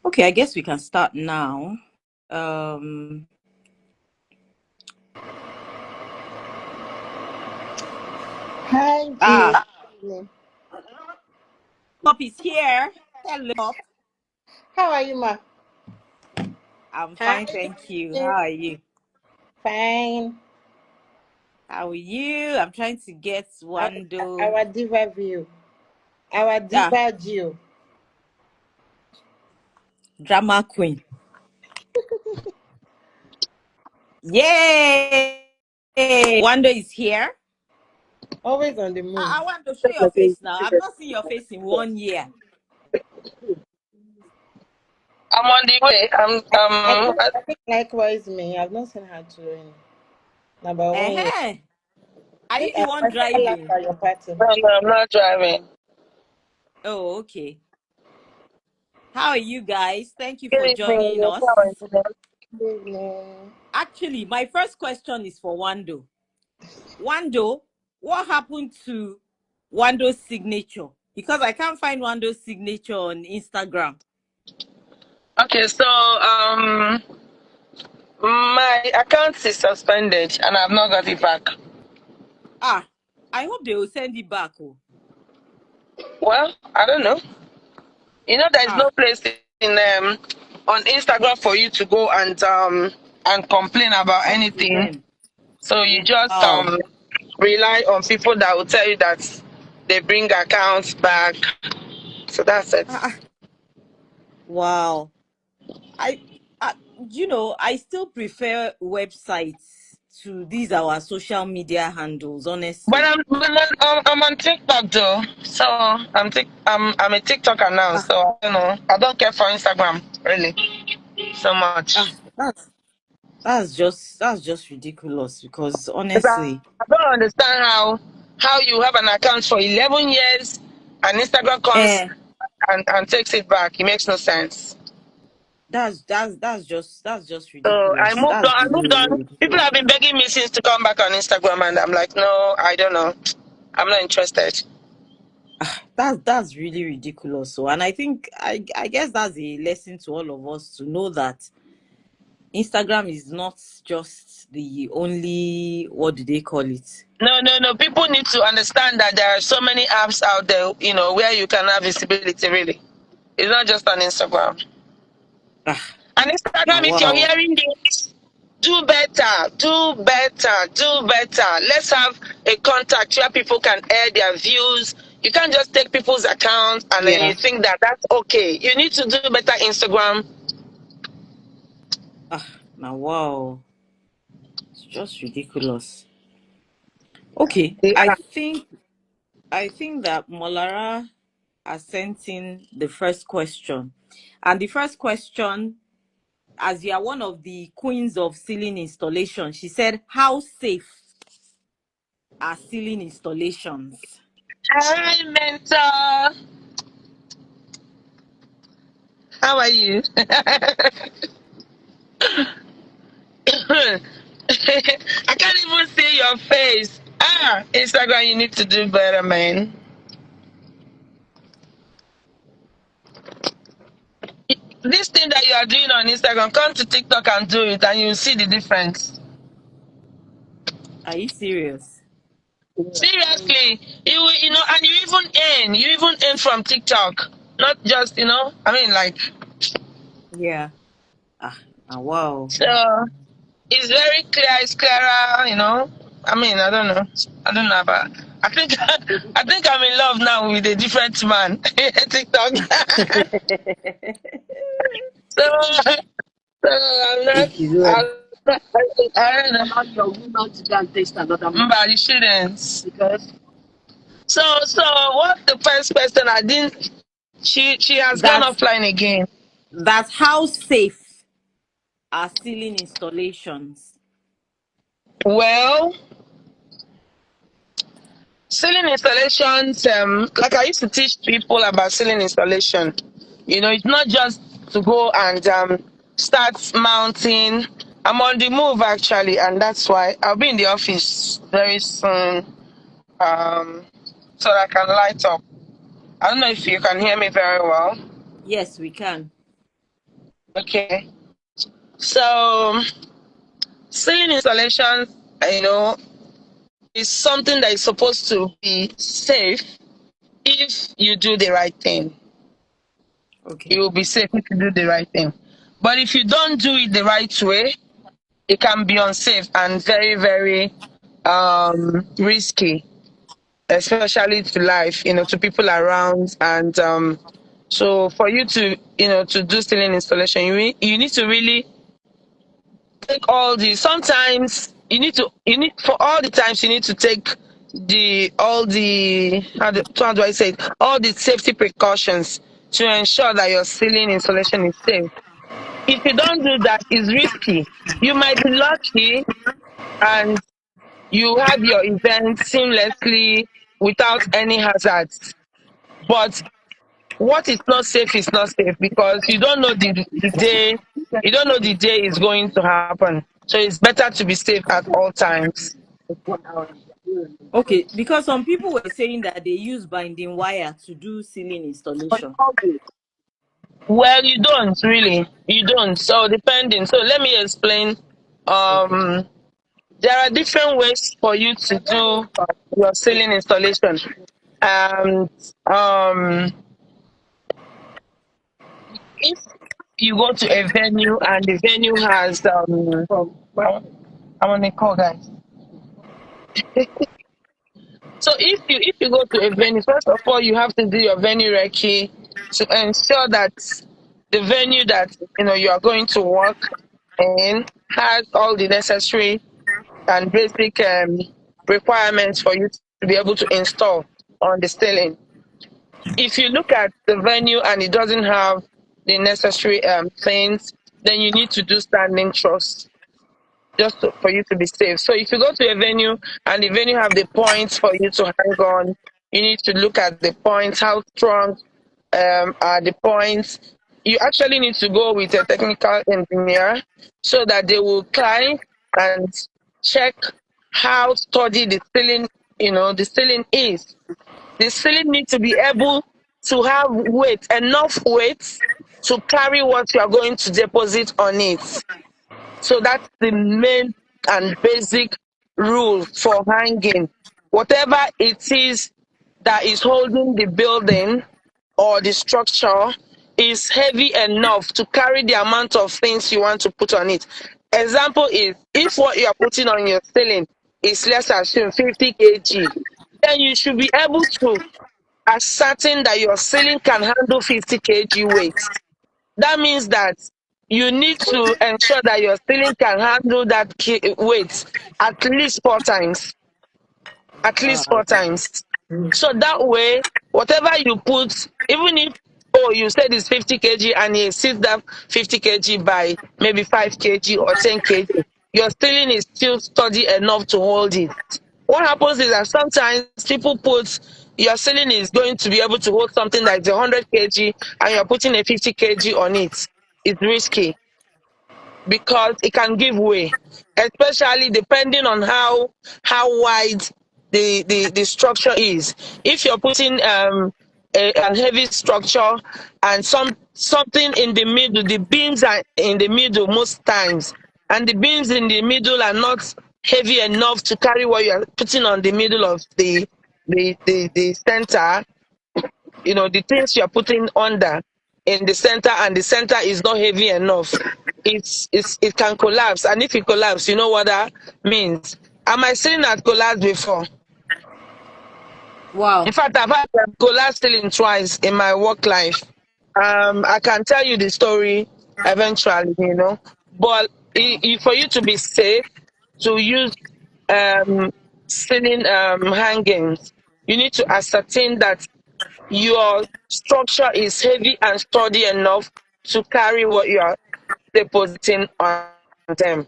Okay, I guess we can start now. Um, Hi, ah, Evening. Pop is here. Hello, Pop. How are you, ma? I'm Hi, fine, thank you. How Evening. are you? Fine. How are you? I'm trying to get Our, Wando. our diva view. Our Ah, diva view. Drama Queen. Yay! Wando is here. Always on the move. I want to show your face now. I've not seen your face in 1 year. I'm on the way. I think likewise me. I've not seen her too in about 1 year. Uh-huh. Are I you think the one I saw her last driving? at your party. no, I'm not driving. Oh, okay. How are you guys? Thank you for Good evening. joining You're us. fine today. Good evening. Actually, my first question is for Wando. Wando, what happened to Wando's signature? Because I can't find Wando's signature on Instagram. Okay, so my account is suspended and I've not got it back. Ah, I hope they will send it back. Oh. Well, I don't know. There is Ah, no place in on Instagram for you to go and complain about talk to anything. them. So you just Wow. rely on people that will tell you that they bring accounts back. So that's it. Ah, ah, wow. I, I, I still prefer websites to these our social media handles, But honestly. I'm on TikTok though, so I'm a TikToker now, Ah, so I don't care for Instagram really so ah, much. that's just ridiculous because 'Cause honestly, I don't understand how you have an account for 11 years and Instagram comes eh, and takes it back. It makes no sense. that's just So I ridiculous. moved That's on. I really, moved on. really People ridiculous. have been begging me since to come back on Instagram, and I'm like, no, I don't know. I'm not interested. That's really ridiculous. So, and I guess that's a lesson to all of us to know that Instagram is not just the only, what do they call it? No, no, no. People need to understand that there are so many apps out there, where you can have visibility really. It's not just on Instagram. Ah, And now Instagram, if you're wow. hearing this, do better, do better, do better. Let's have a contact where people can air their views. You can't just take people's accounts and then you Yeah. think that that's okay. You need to do better Instagram. Ah, now wow. It's just ridiculous. Okay, Yeah. I think that Molara has sent in the first question. And the first question, as you are one of the queens of ceiling installation, she said, how safe are ceiling installations? Hi, mentor. How are you? I can't even see your face. Instagram, you need to do better, man. This thing that you are doing on Instagram, come to TikTok and do it, and you'll see the difference. Are you serious? Seriously, and you even earn from TikTok, not just, I mean, like, Yeah. Ah, wow. so it's very clear, it's clearer. I mean, I don't know about. I think, I think I'm in love now with a different man, TikTok. So, I'm not. It is well. I'm not I don't know. Your woman to go and taste another man. But you shouldn't. Because so what's the first question? I didn't. She has gone That's offline again. that's how safe are ceiling installations. Well, ceiling installations. Like I used to teach people about ceiling installation. It's not just to go and start mounting. I'm on the move actually, and that's why I'll be in the office very soon. So that I can light up. I don't know if you can hear me very well. Yes, we can. Okay. So ceiling installation, you know, is something that is supposed to be safe if you do the right thing. Okay. It will be safe if you do the right thing. But if you don't do it the right way, it can be unsafe and very, very risky, especially to life, to people around. And so for you to, to do ceiling installation, you need to really take all the, sometimes for all the times you need to take all the, how do I say it, all the safety precautions to ensure that your ceiling installation is safe. If you don't do that, it's risky. You might be lucky and you have your event seamlessly without any hazards. But what is not safe because you don't know the day, you don't know the day is going to happen. So it's better to be safe at all times. Okay, because some people were saying that they use binding wire to do ceiling installation. Well, you don't really. You don't. So depending. So let me explain. Okay. Um, there are different ways for you to do your ceiling installation. And if you go to a venue and the venue has I'm on a call, guys. So if you go to a venue, first of all, you have to do your venue recce to ensure that the venue that you are going to work in has all the necessary and basic requirements for you to be able to install on the ceiling. If you look at the venue and it doesn't have the necessary things, then you need to do standing truss for you to be safe. So if you go to a venue and the venue have the points for you to hang on, you need to look at the points, how strong are the points. You actually need to go with a technical engineer so that they will climb and check how sturdy the ceiling is. The ceiling needs to be able to have enough weight to carry what you are going to deposit on it. So that's the main and basic rule for hanging. Whatever it is that is holding the building or the structure is heavy enough to carry the amount of things you want to put on it. Example is, if what you are putting on your ceiling is, let's assume, 50 kg, then you should be able to ascertain that your ceiling can handle 50 kg weight. That means that you need to ensure that your ceiling can handle that weight at least 4 times. At least 4 times. So that way, whatever you put, even if you said it's 50 kg and it exceeds that 50 kg by maybe 5 kg or 10 kg, your ceiling is still sturdy enough to hold it. What happens is that sometimes people put, your ceiling is going to be able to hold something like 100 kg and you're putting a 50 kg on it. It's risky because it can give way, especially depending on how wide the structure is. If you're putting a heavy structure and something in the middle, the beams are in the middle most times, and the beams in the middle are not heavy enough to carry what you're putting on the middle of the center, the things you're putting under in the center, and the center is not heavy enough, it can collapse. And if it collapses, you know what that means. And my ceiling had collapsed before. Wow. In fact, I've had a collapse ceiling twice in my work life. I can tell you the story eventually, but for you to be safe, to use ceiling hangings, you need to ascertain that your structure is heavy and sturdy enough to carry what you are depositing on them.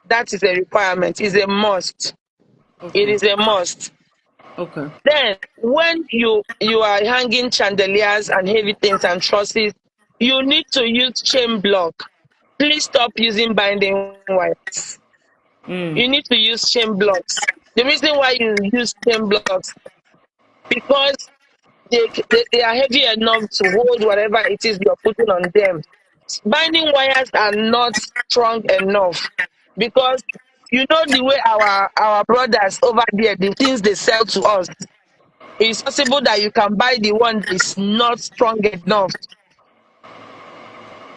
That is a requirement. It's a must. Okay. It is a must. Okay. Then, when you are hanging chandeliers and heavy things and trusses, you need to use chain block. Please stop using binding wires. You need to use chain blocks. The reason why you use chain blocks, because they are heavy enough to hold whatever it is you're putting on them. binding wires are not strong enough, because you know the way our brothers over there, the things they sell to us, it's possible that you can buy the one that is not strong enough,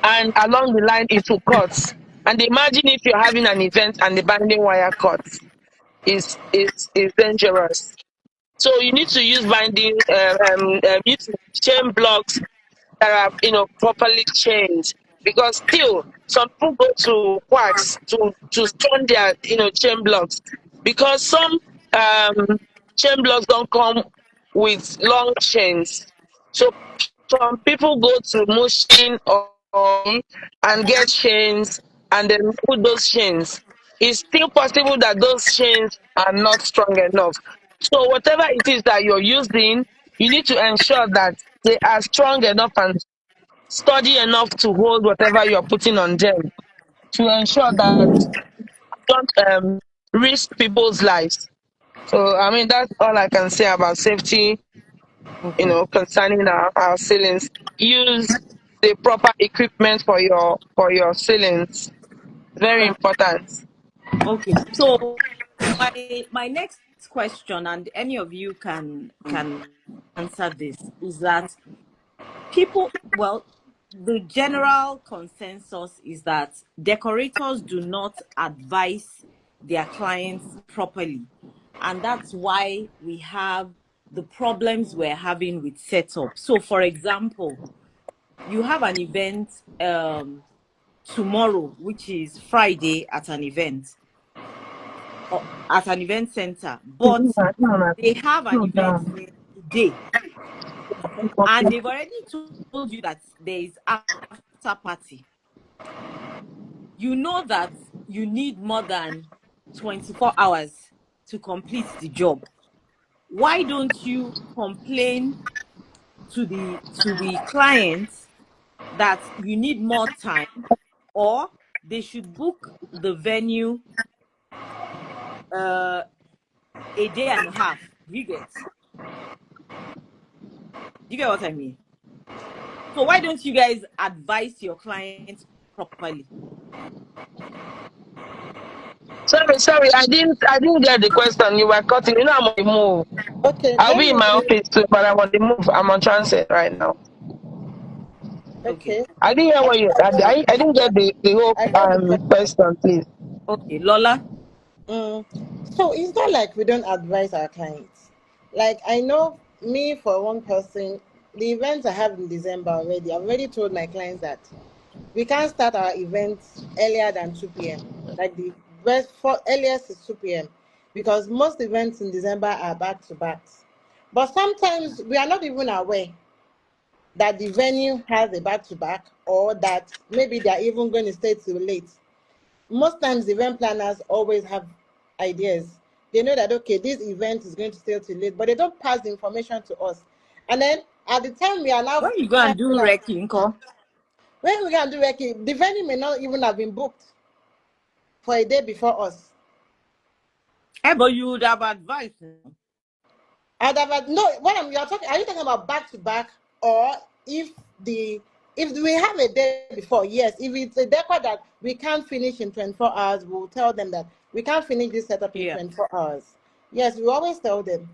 and along the line it will cut. And imagine if you're having an event and the binding wire cuts, is dangerous. So you need to use binding, use chain blocks that are, properly chained, because still some people go to quacks to strong their, chain blocks, because some chain blocks don't come with long chains. So some people go to Mushin or and get chains and then put those chains. It's still possible that those chains are not strong enough. So whatever it is that you're using, you need to ensure that they are strong enough and sturdy enough to hold whatever you're putting on them, to ensure that you don't risk people's lives. So I mean, that's all I can say about safety, Okay. concerning our ceilings. Use the proper equipment for your ceilings. Very important. Okay. So my next question, and any of you can answer this, is that the general consensus is that decorators do not advise their clients properly, and that's why we have the problems we're having with setup. So for example, you have an event tomorrow, which is Friday, at an event or at an event center, but they have an event today, and they've already told you that there is after party. You know that you need more than 24 hours to complete the job. Why don't you complain to the client that you need more time, or they should book the venue a day and a half? Do you get what I mean? So why don't you guys advise your clients properly? Sorry, I didn't get the question. You were cutting. I'm on the move. Okay, I'll let be in me my give. office too, but I'm on the move. I'm on transit right now. Okay. Okay, I didn't hear what you. I didn't get the whole I got the question. question, please. Okay, Lola. Mm. So it's not like we don't advise our clients. Like I know me for one person, the events I have in December already, I've already told my clients that we can't start our events earlier than 2 p.m. Like the best for earliest is 2 p.m. because most events in December are back to backs. But sometimes we are not even aware that the venue has a back to back, or that maybe they're even going to stay till late. Most times event planners always have ideas. They know that okay, this event is going to stay till late, but they don't pass the information to us. And then at the time we are now When you go and finding do out, wrecking, call. when we can do recce, the venue may not even have been booked for a day before us. But you would have advised. And I've no, what I'm you're talking, are you talking about back to back, or if the if we have a day before? Yes, if it's a decor that we can't finish in 24 hours, we'll tell them that we can't finish this setup in Yeah. 24 hours. Yes, we always tell them.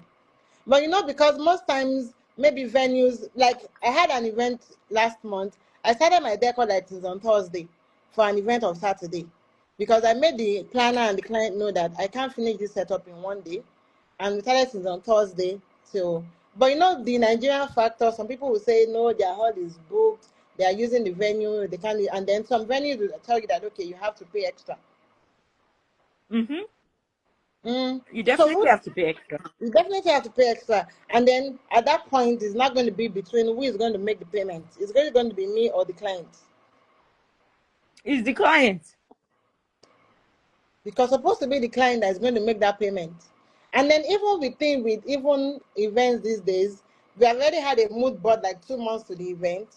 But because most times maybe venues, like I had an event last month. I started my decor lightings on Thursday for an event on Saturday, because I made the planner and the client know that I can't finish this setup in one day, and we started since on Thursday. So, but the Nigerian factor. Some people will say no, their hall is booked. They are using the venue. They can't, and then some venues will tell you that okay, you have to pay extra. Mm-hmm. Mm. You So definitely have to pay extra. you definitely have to pay extra. And then at that point, it's not going to be between who is going to make the payment. It's going to be me or the client. It's the client. Because supposed to be the client that is going to make that payment. And then even with even events these days, we have already had a mood board like 2 months to the event.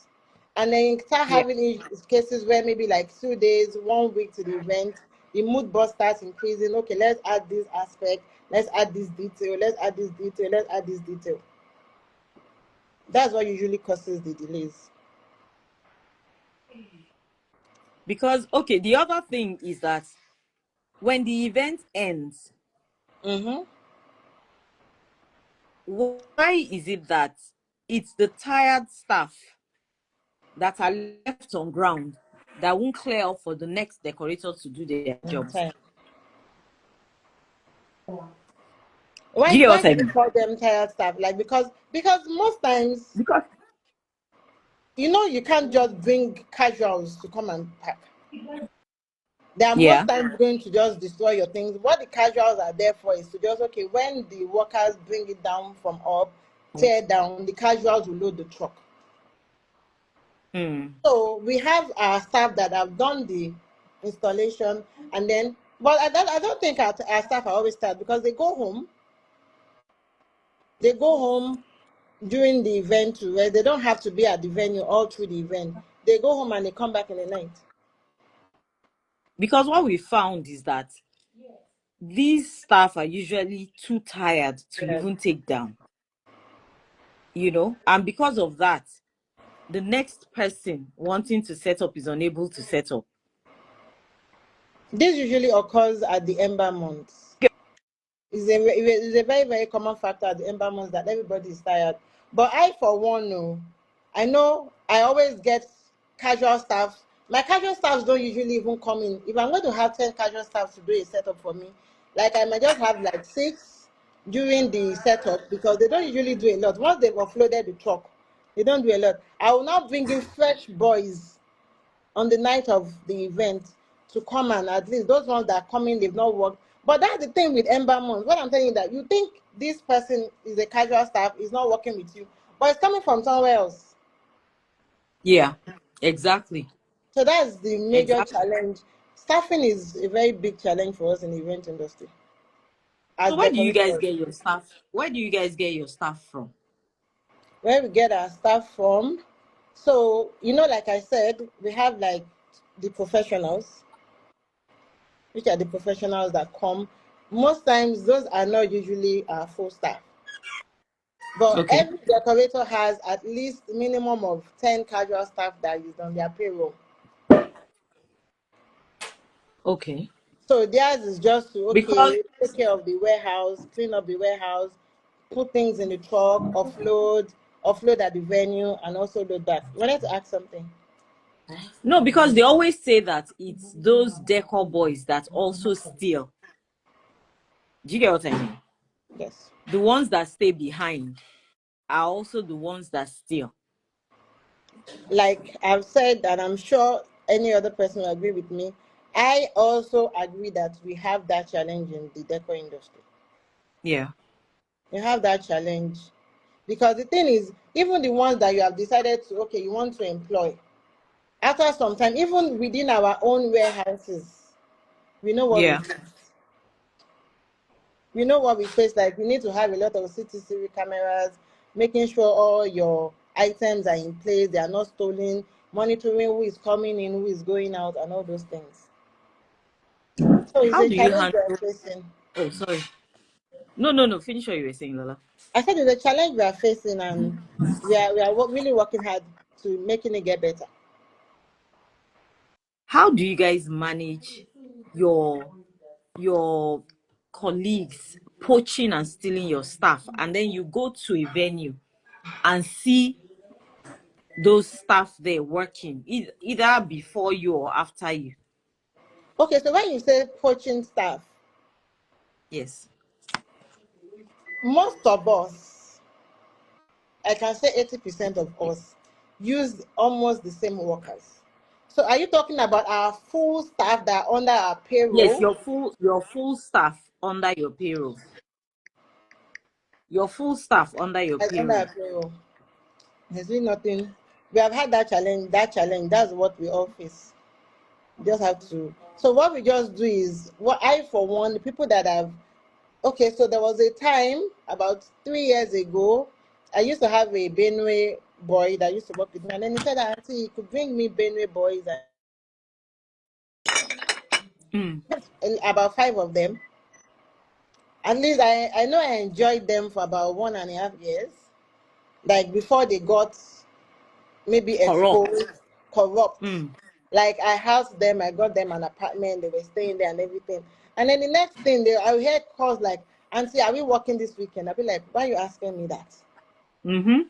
And then you start Yeah. having cases where maybe like 2 days, 1 week to the event, the mood board starts increasing. Okay, let's add this aspect, let's add this detail, let's add this detail, let's add this detail. That's what usually causes the delays. Because okay, the other thing is that when the event ends, Mm-hmm. why is it that it's the tired staff that are left on ground that won't clear up for the next decorator to do their jobs? Okay. Do you get Why what do I you mean? call them tired staff? Like because most times, Because you can't just bring casuals to come and pack. They are most yeah. times going to just destroy your things. What the casuals are there for is to just, okay, when the workers bring it down from up, tear down, the casuals will load the truck. Hmm. So we have our staff that have done the installation, and then, but I don't think our staff are always tired because they go home. They go home during the event to rest. They don't have to be at the venue all through the event. They go home and they come back in the night. Because what we found is that these staff are usually too tired to Yes. even take down, and because of that, the next person wanting to set up is unable to set up. This usually occurs at the ember months. It's a very, very common factor at the ember months that everybody is tired. But I, for one, know, I know I always get casual staff. My casual staffs don't usually even come in. If I'm going to have 10 casual staffs to do a setup for me, like I might just have like 6 during the setup because they don't usually do a lot. Once they've offloaded the truck, they don't do a lot. I will now bring in fresh boys on the night of the event to come, and at least those ones that are coming, they've not worked. But that's the thing with ember months. What I'm telling you, that you think this person is a casual staff, is not working with you, but it's coming from somewhere else. Yeah, exactly. So that's the major Exactly. challenge. Staffing is a very big challenge for us in the event industry as So where do you guys decorators. get your staff? Where do you guys get your staff from? Where we get our staff from, so like I said, we have like the professionals, which are the professionals that come. Most times, those are not usually our full staff. But Okay. every decorator has at least minimum of 10 casual staff that is on their payroll. Okay. So theirs is just to, Because okay, take care of the warehouse, clean up the warehouse, put things in the truck, offload at the venue, and also load back. You wanted to ask something? no, because they always say that it's those decor boys that also steal. Do you get what I mean? Yes. The ones that stay behind are also the ones that steal. Like I've said, and I'm sure any other person will agree with me, I also agree that we have that challenge in the decor industry. Yeah. You have that challenge because the thing is, even the ones that you have decided to, okay, you want to employ, after some time, even within our own warehouses, we know what we Yeah. face. We know what we face. Like, we need to have a lot of CCTV cameras, making sure all your items are in place, they are not stolen, monitoring who is coming in, who is going out, and all those things. So it's How a do you challenge we handle? are facing. Oh, sorry. No. Finish what you were saying, Lola. I said it's a challenge we are facing, and we are really working hard to making it get better. How do you guys manage your colleagues poaching and stealing your staff, and then you go to a venue and see those staff there working either before you or after you? Okay, so when you say poaching staff, Yes. most of us, I can say 80% of us, use almost the same workers. So are you talking about our full staff that are under our Yes, payroll? your full staff under your payroll. Your full staff under your Like under our payroll. payroll. There's really nothing. We have had that challenge. That's what we all face. We just have to. So what we just do is, what I, for one, the people that have, okay, so there was a time about 3 years ago, I used to have a Benue boy that used to work with me, and then he said, Auntie, he could bring me Benue boys, Mm. and about 5 of them. At least I know I enjoyed them for about 1.5 years. Like before they got maybe Corrupt. exposed, corrupt. Mm. Like I housed them, I got them an apartment, they were staying there and everything. And then the next thing, I hear calls like, "Auntie, are we working this weekend?" I'll be like, "Why are you asking me that? Mm-hmm.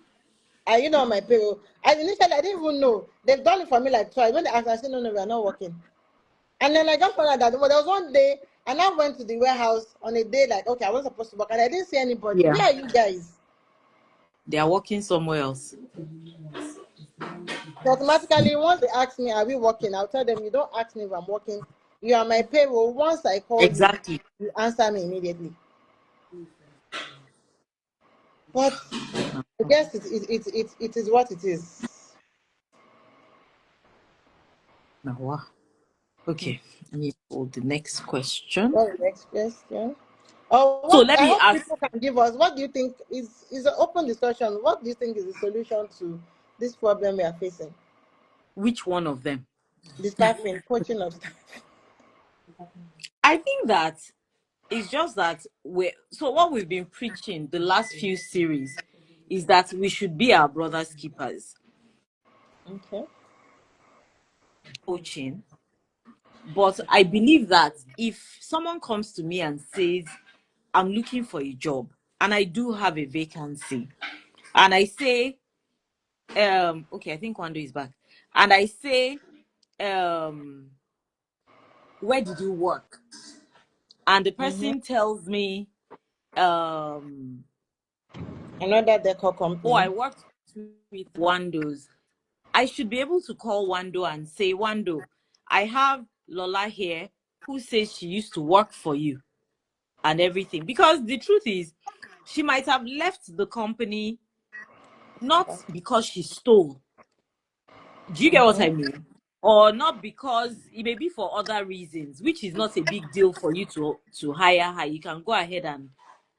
Are you not on my payroll?" I initially I didn't even know. They've done it for me like twice. When they asked, I said, "No, no, we are not working." And then I got found out that well, there was one day, and I went to the warehouse on a day like, okay, I wasn't supposed to work, and I didn't see anybody. Yeah. Where are you guys? They are working somewhere else. So automatically, once they ask me, "Are we working?" I'll tell them, "You don't ask me if I'm working. You are my payroll. Once I call you, Exactly. you answer me immediately." But I guess it is what it is. Now, wow. Okay. I need to hold the next question. What's the next question? Oh, So what let I me hope ask, people can give us. What do you think is an open discussion? What do you think is the solution to this problem we are facing? which one of them? The staffing, poaching of staff. I think that it's just that what we've been preaching the last few series is that we should be our brother's keepers. Okay. Coaching. But I believe that if someone comes to me and says, I'm looking for a job and I do have a vacancy, and I say, okay, I think Wando is back. And I say, where did you work? And the Mm-hmm. person tells me, um, Another decor oh, I company. worked with Wando's. I should be able to call Wando and say, Wando, I have Lola here who says she used to work for you and everything. Because the truth is, she might have left the company not because she stole. Do you get what I Mm-hmm. mean? Or not because it may be for other reasons, which is not a big deal for you to hire her. You can go ahead and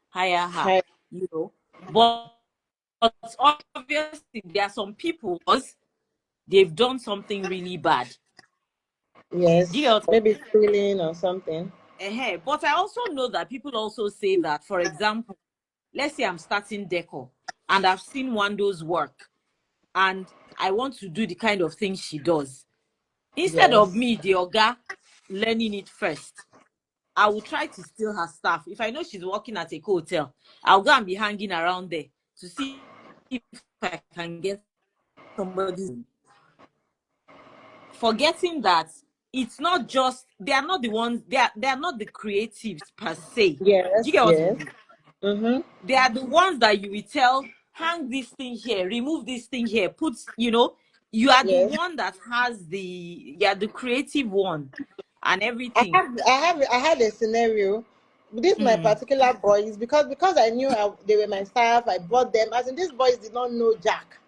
hire her, Hi. you know. But obviously there are some people they've done something really bad. Do you Yes, get what maybe stealing or something. But I also know that people also say that, for example, let's say I'm starting decor and I've seen Wando's work and I want to do the kind of thing she does. Instead of Yes. me, the Oga, learning it first, I will try to steal her stuff. If I know she's working at a hotel, I'll go and be hanging around there to see if I can get somebody's. Forgetting that it's not just, they are not the ones, they are not the creatives per se. Do you Yes. get what I Yes. mean? Mm-hmm. They are the ones that you will tell, hang this thing here, remove this thing here, you are the Yes. one that has you are the creative one and everything. I had a scenario. This my Mm, particular boys because I knew they were my staff. I bought them. As in, these boys did not know Jack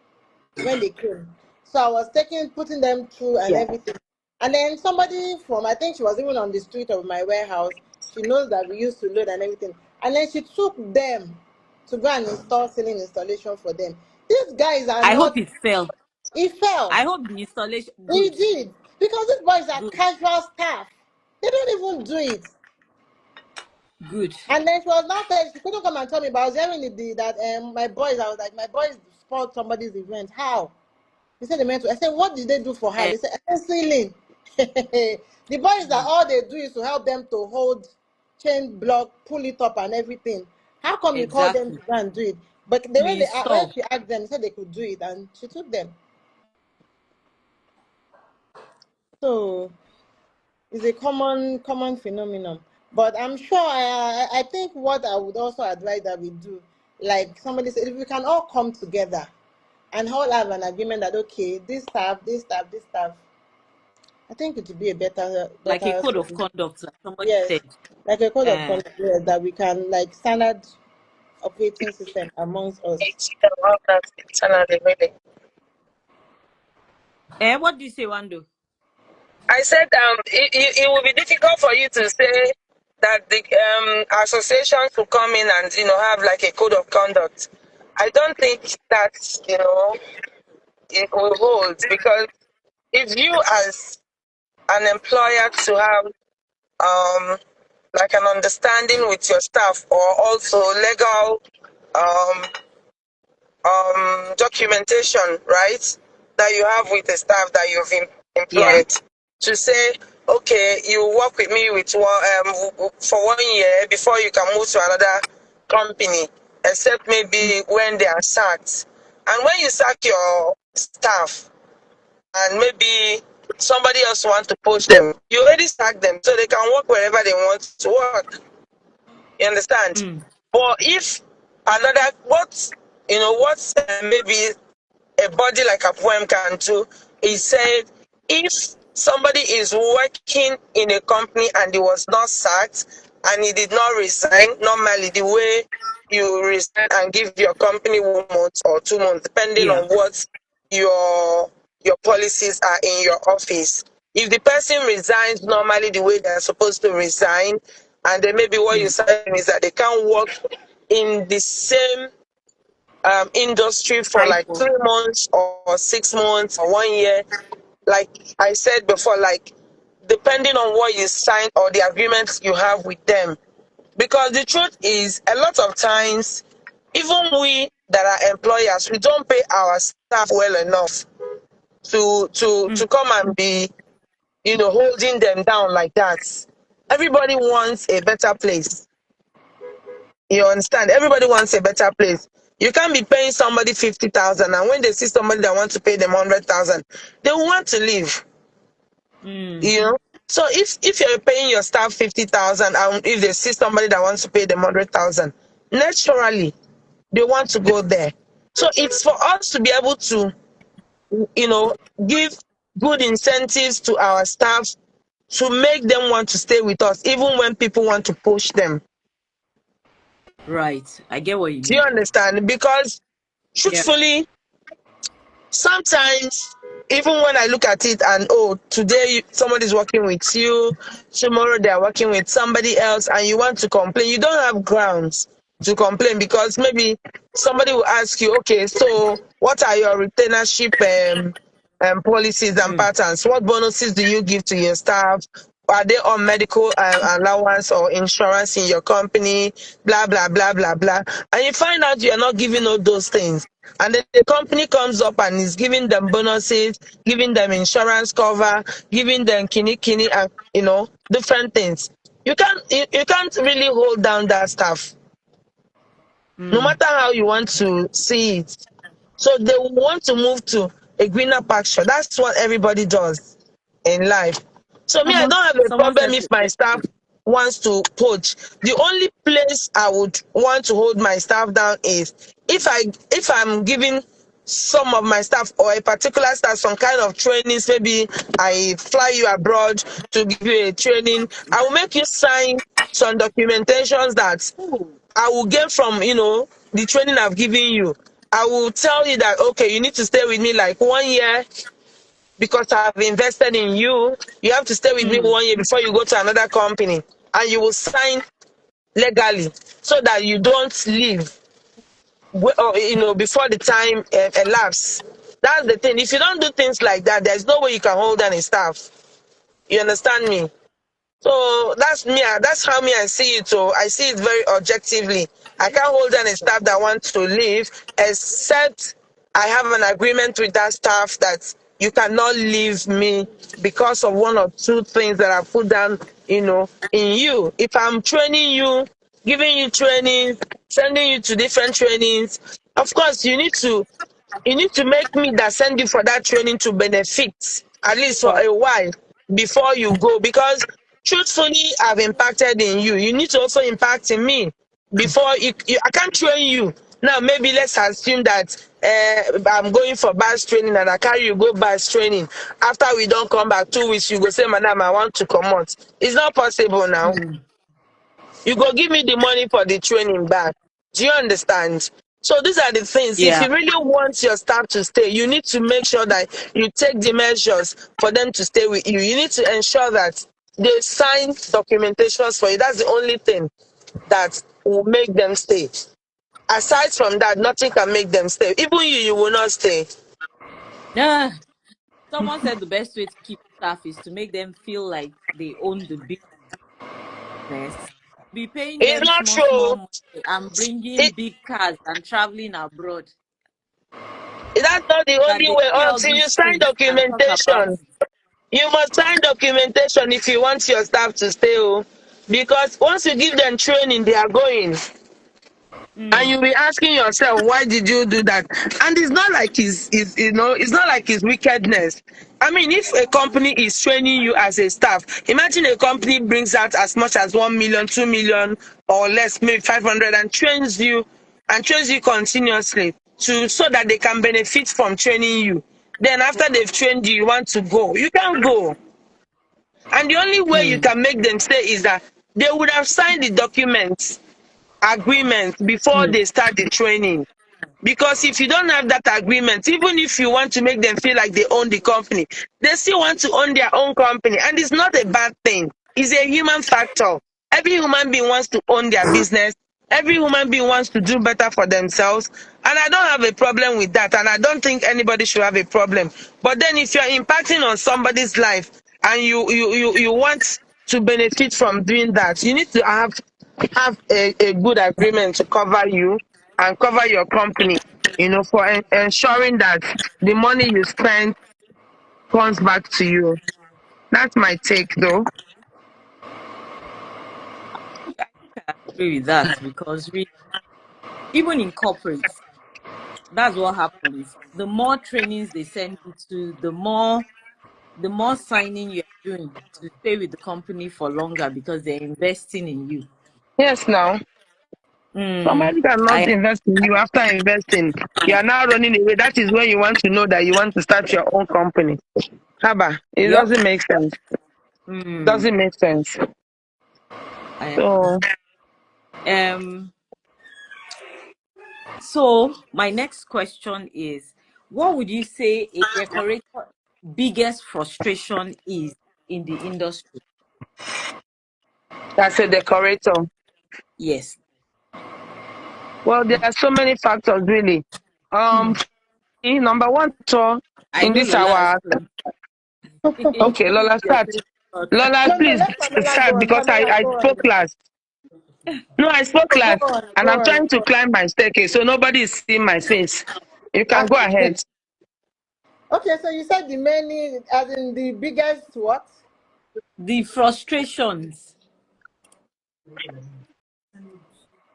when they came, so I was putting them through and yeah, everything. And then somebody from I think she was even on the street of my warehouse. She knows that we used to load and everything. And then she took them to go and install ceiling installation for them. These guys are I hope not. it fell. It fell. I hope the installation He good. did because these boys are Good. casual staff. They don't even do it. Good. And then she was not there. She couldn't come and tell me, but I was hearing that my boys. I was like, my boys spoiled somebody's event. How? He said they meant to. I said, what did they do for her? Eh, They said, ceiling. The boys that all they do is to help them to hold chain block, pull it up, and everything. How come you call them exactly. to go and do it? But the To way when install. she asked them, they said they could do it, and she took them. So it's a common phenomenon. But I'm sure I think what I would also advise that we do, like somebody said, if we can all come together and all have an agreement that okay, this staff, I think it would be a Like a better code of solution. conduct, like somebody Yes, said. like a code of Uh, conduct, yes, that we can like standard operating system amongst us. It's all that internally, really. what do you say, Wando? I said it will be difficult for you to say that the associations will come in and have like a code of conduct. I don't think that it will hold, because if you as an employer to have um like an understanding with your staff, or also legal um documentation, right, that you have with the staff that you've Yeah. employed to say, okay, you work with me with for 1 year before you can move to another company, except Mm, maybe when they are sacked. And when you sack your staff, and maybe somebody else wants to poach them, you already sack them so they can work wherever they want to work. You understand? mm, But if another, what maybe a body like a poem can do is said, if somebody is working in a company and he was not sacked and he did not resign, normally the way you resign and give your company 1 month or 2 months, depending yeah. on what your your policies are in your office. If the person resigns normally the way they're supposed to resign, and then maybe what you Mm, say is that they can't work in the same industry for like cycle. 3 months or 6 months or 1 year, like I said before, like depending on what you signed or the agreements you have with them. Because the truth is, a lot of times, even we that are employers, we don't pay our staff well enough Mm, to come and be, holding them down like that. Everybody wants a better place. You understand? Everybody wants a better place. You can't be paying somebody 50,000, and when they see somebody that wants to pay them 100,000, they want to leave. mm, You know. So if you're paying your staff 50,000, and if they see somebody that wants to pay them 100,000, naturally they want to go there. So it's for us to be able to, you know, give good incentives to our staff to make them want to stay with us, even when people want to push them. right. I get what you Do you mean. understand? Because Yeah. truthfully, sometimes even when I look at it and, oh, today somebody's working with you, tomorrow they're working with somebody else, and you want to complain, you don't have grounds to complain, because maybe somebody will ask you, okay, so what are your retainership policies and Mm, patterns? What bonuses do you give to your staff? Are they on medical allowance or insurance in your company? Blah, blah, blah, blah, blah. And you find out you're not giving all those things. And then the company comes up and is giving them bonuses, giving them insurance cover, giving them kini kini, and different things. You can't really hold down that stuff, no mm. matter how you want to see it. So they want to move to a greener pasture. That's what everybody does in life. So me, I don't have a Someone problem said if my staff perspective. wants to poach. The only place I would want to hold my staff down is if I'm giving some of my staff or a particular staff some kind of trainings. Maybe I fly you abroad to give you a training. I will make you sign some documentations that Ooh. I will get from the training I've given you. I will tell you that, okay, you need to stay with me like 1 year because I've invested in you. You have to stay with me Mm, 1 year before you go to another company, and you will sign legally so that you don't leave before the time elapses. That's the thing. If you don't do things like that, there's no way you can hold on a staff. You understand me? So that's me. That's how me I see it. So I see it very objectively. I can't hold on a staff that wants to leave, except I have an agreement with that staff that you cannot leave me because of one or two things that I put down, in you. If I'm training you, giving you training, sending you to different trainings, of course you need to make me that send you for that training to benefit at least for sure. a while before you go, because truthfully I've impacted in you. You need to also impact in me before I can't train you now. Maybe let's assume that I'm going for bus training and I carry you go bus training. After we don't come back 2 weeks, you go say, madam, I want to come out. It's not possible now. Mm, You go give me the money for the training back. Do you understand? So these are the things. If yeah. you really want your staff to stay, you need to make sure that you take the measures for them to stay with you. You need to ensure that they sign documentations for you. That's the only thing that will make them stay. Aside from that, nothing can make them stay. Even you will not stay. Yeah. Someone said the best way to keep staff is to make them feel like they own the business. Be paying It's them not small, small true. money and bringing It, big cars and traveling abroad. that's not the That only they way. see all Until you these sign things and talk about documentation, it. You must sign documentation if you want your staff to stay. Oh, because once you give them training, they are going. And you'll be asking yourself, why did you do that? And it's not like it's not like it's wickedness. I mean, if a company is training you as a staff, imagine a company brings out as much as 1 million, 2 million, or less, maybe 500, and trains you continuously so that they can benefit from training you. Then after they've trained you, you want to go. You can go. And the only way you can make them stay is that they would have signed the documents agreement before they start the training. Because if you don't have that agreement, even if you want to make them feel like they own the company, they still want to own their own company. And it's not a bad thing. It's a human factor. Every human being wants to own their business. Every human being wants to do better for themselves. And I don't have a problem with that. And I don't think anybody should have a problem. But then if you're impacting on somebody's life and you want to benefit from doing that, you need to have a good agreement to cover you and cover your company, for ensuring that the money you spend comes back to you. That's my take, though. I agree with that because even in corporates, that's what happens. The more trainings they send you to, the more signing you're doing to stay with the company for longer because they're investing in you. Yes, now. Somebody cannot I invest in you after investing. You are now running away. That is when you want to know that you want to start your own company. Haba, it Yep. doesn't make sense. Doesn't make sense. I So, So my next question is, what would you say a decorator biggest frustration is in the industry? as a decorator. Yes. Well, there are so many factors, really. Number one, so I in know this Lola has hour. some. Okay, Lola, You're start. saying about- Lola, No, no, please let Pamela start go on. because Pamela, I go on. spoke last. No, I spoke Go last on, and go I'm on, trying to go climb my staircase, so nobody is seeing my face. You can on. go ahead. Okay, so you said the many, as in the biggest what? the frustrations.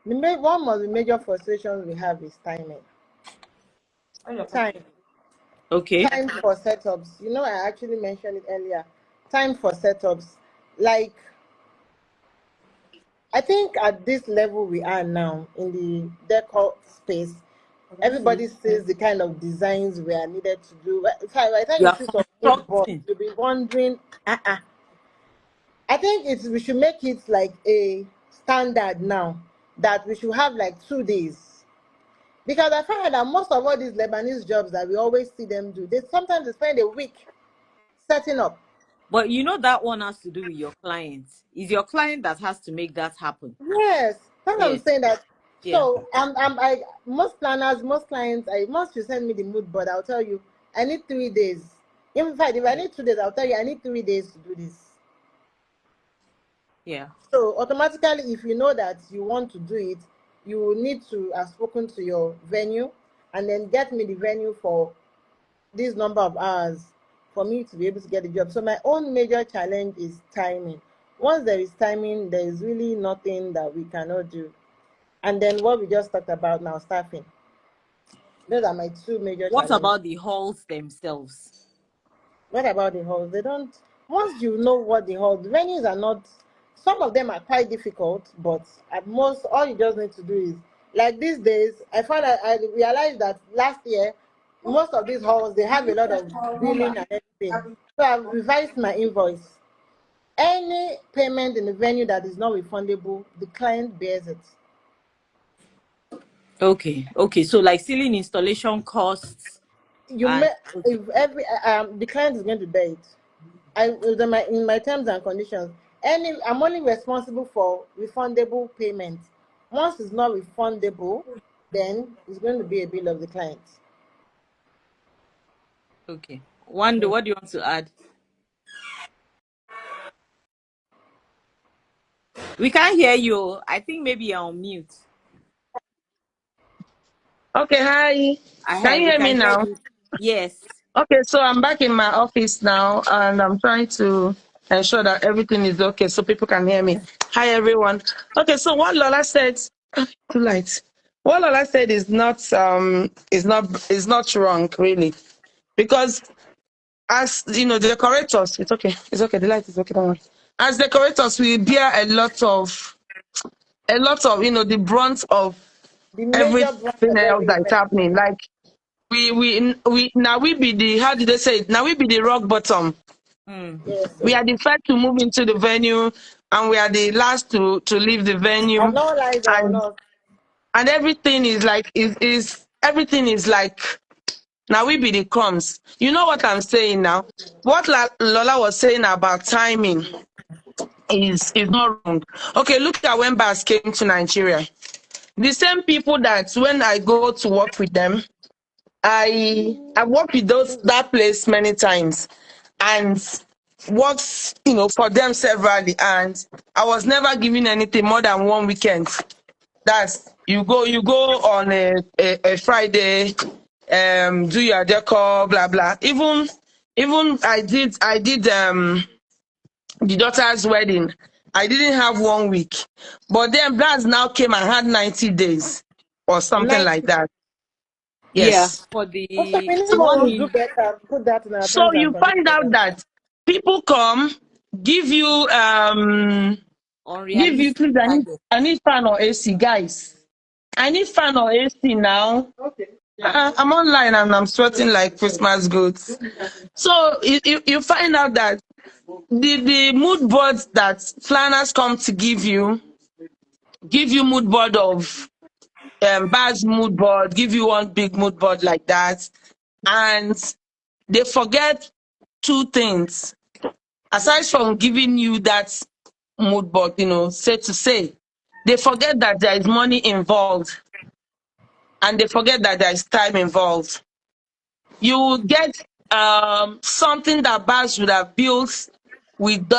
One of the major frustrations we have is timing. Time. Okay. Time for setups. I actually mentioned it earlier. Time for setups. Like, I think at this level we are now in the decor space, everybody sees the kind of designs we are needed to do. In fact, by the time You you are see some mood board, constructing. you'll be wondering, I think we should make it like a standard now that we should have like 2 days. Because I find that most of all these Lebanese jobs that we always see them do, they sometimes they spend a week setting up. But you know that one has to do with your client. It's your client that has to make that happen. Yes, that's what I'm Yes. saying. That Yeah. so most planners, most clients, once you send me the mood board, I'll tell you I need 3 days. In fact, if I need 2 days, I'll tell you I need 3 days to do this. Yeah. So automatically, if you know that you want to do it, you will need to have spoken to your venue and then get me the venue for this number of hours for me to be able to get the job. So my own major challenge is timing. Once there is timing, there is really nothing that we cannot do. And then what we just talked about now, staffing. Those are my two major What challenges. about the halls themselves? What about the halls? They don't. Once you know what the halls, venues are not. Some of them are quite difficult, but at most, all you just need to do is like these days. I realized that last year, most of these halls they have a lot of billing and everything. So I've revised my invoice. Any payment in the venue that is not refundable, the client bears it. Okay. Okay. So like ceiling installation costs You and may if every the client is going to bear it. In my terms and conditions, I'm only responsible for refundable payments. Once it's not refundable, then it's going to be a bill of the client. okay. Wanda, what do you want to add? We can't hear you. I think maybe you're on mute. Okay, hi. Can you We hear me can hear now? you. Yes. Okay, so I'm back in my office now, and I'm trying to ensure that everything is okay so people can hear me. Hi, everyone. Okay, so what Lola said, too light. What Lola said is not wrong really, because as you know, decorators, it's okay, the light is okay, don't worry. As decorators, we bear a lot of the brunt of The major brand everything of else every that's event. happening. Like we now we be the, how did they say it? Now we be the rock bottom. Mm. Yes, We sir. are the first to move into the venue, and we are the last to leave the And venue, all eyes are on and us. everything is like is everything is like, now we be the crumbs. You know what I'm saying now? What Lola was saying about timing is not wrong. Okay, look at when Bas came to Nigeria. The same people that when I go to work with them, I worked with that place many times and worked, for them severally, and I was never given anything more than one weekend. That's you go on a Friday, do your decor, blah blah. Even I did the daughter's wedding. I didn't have 1 week, but then Blaz now came and had 90 days or something 90. like that. Yeah, Yes. for Also, we the need one to do in better. Put that in our So terms and you find out conditions. that people come, give you unrealistic please, timing. I need fan or AC, guys. I need fan or AC now. I'm online and I'm sweating like Christmas goods. So you find out that the mood boards that planners come to give you mood board of Baz mood board, give you one big mood board like that, and they forget two things. Aside from giving you that mood board, say to say, they forget that there is money involved, and they forget that there is time involved. You will get something that Baz would have built with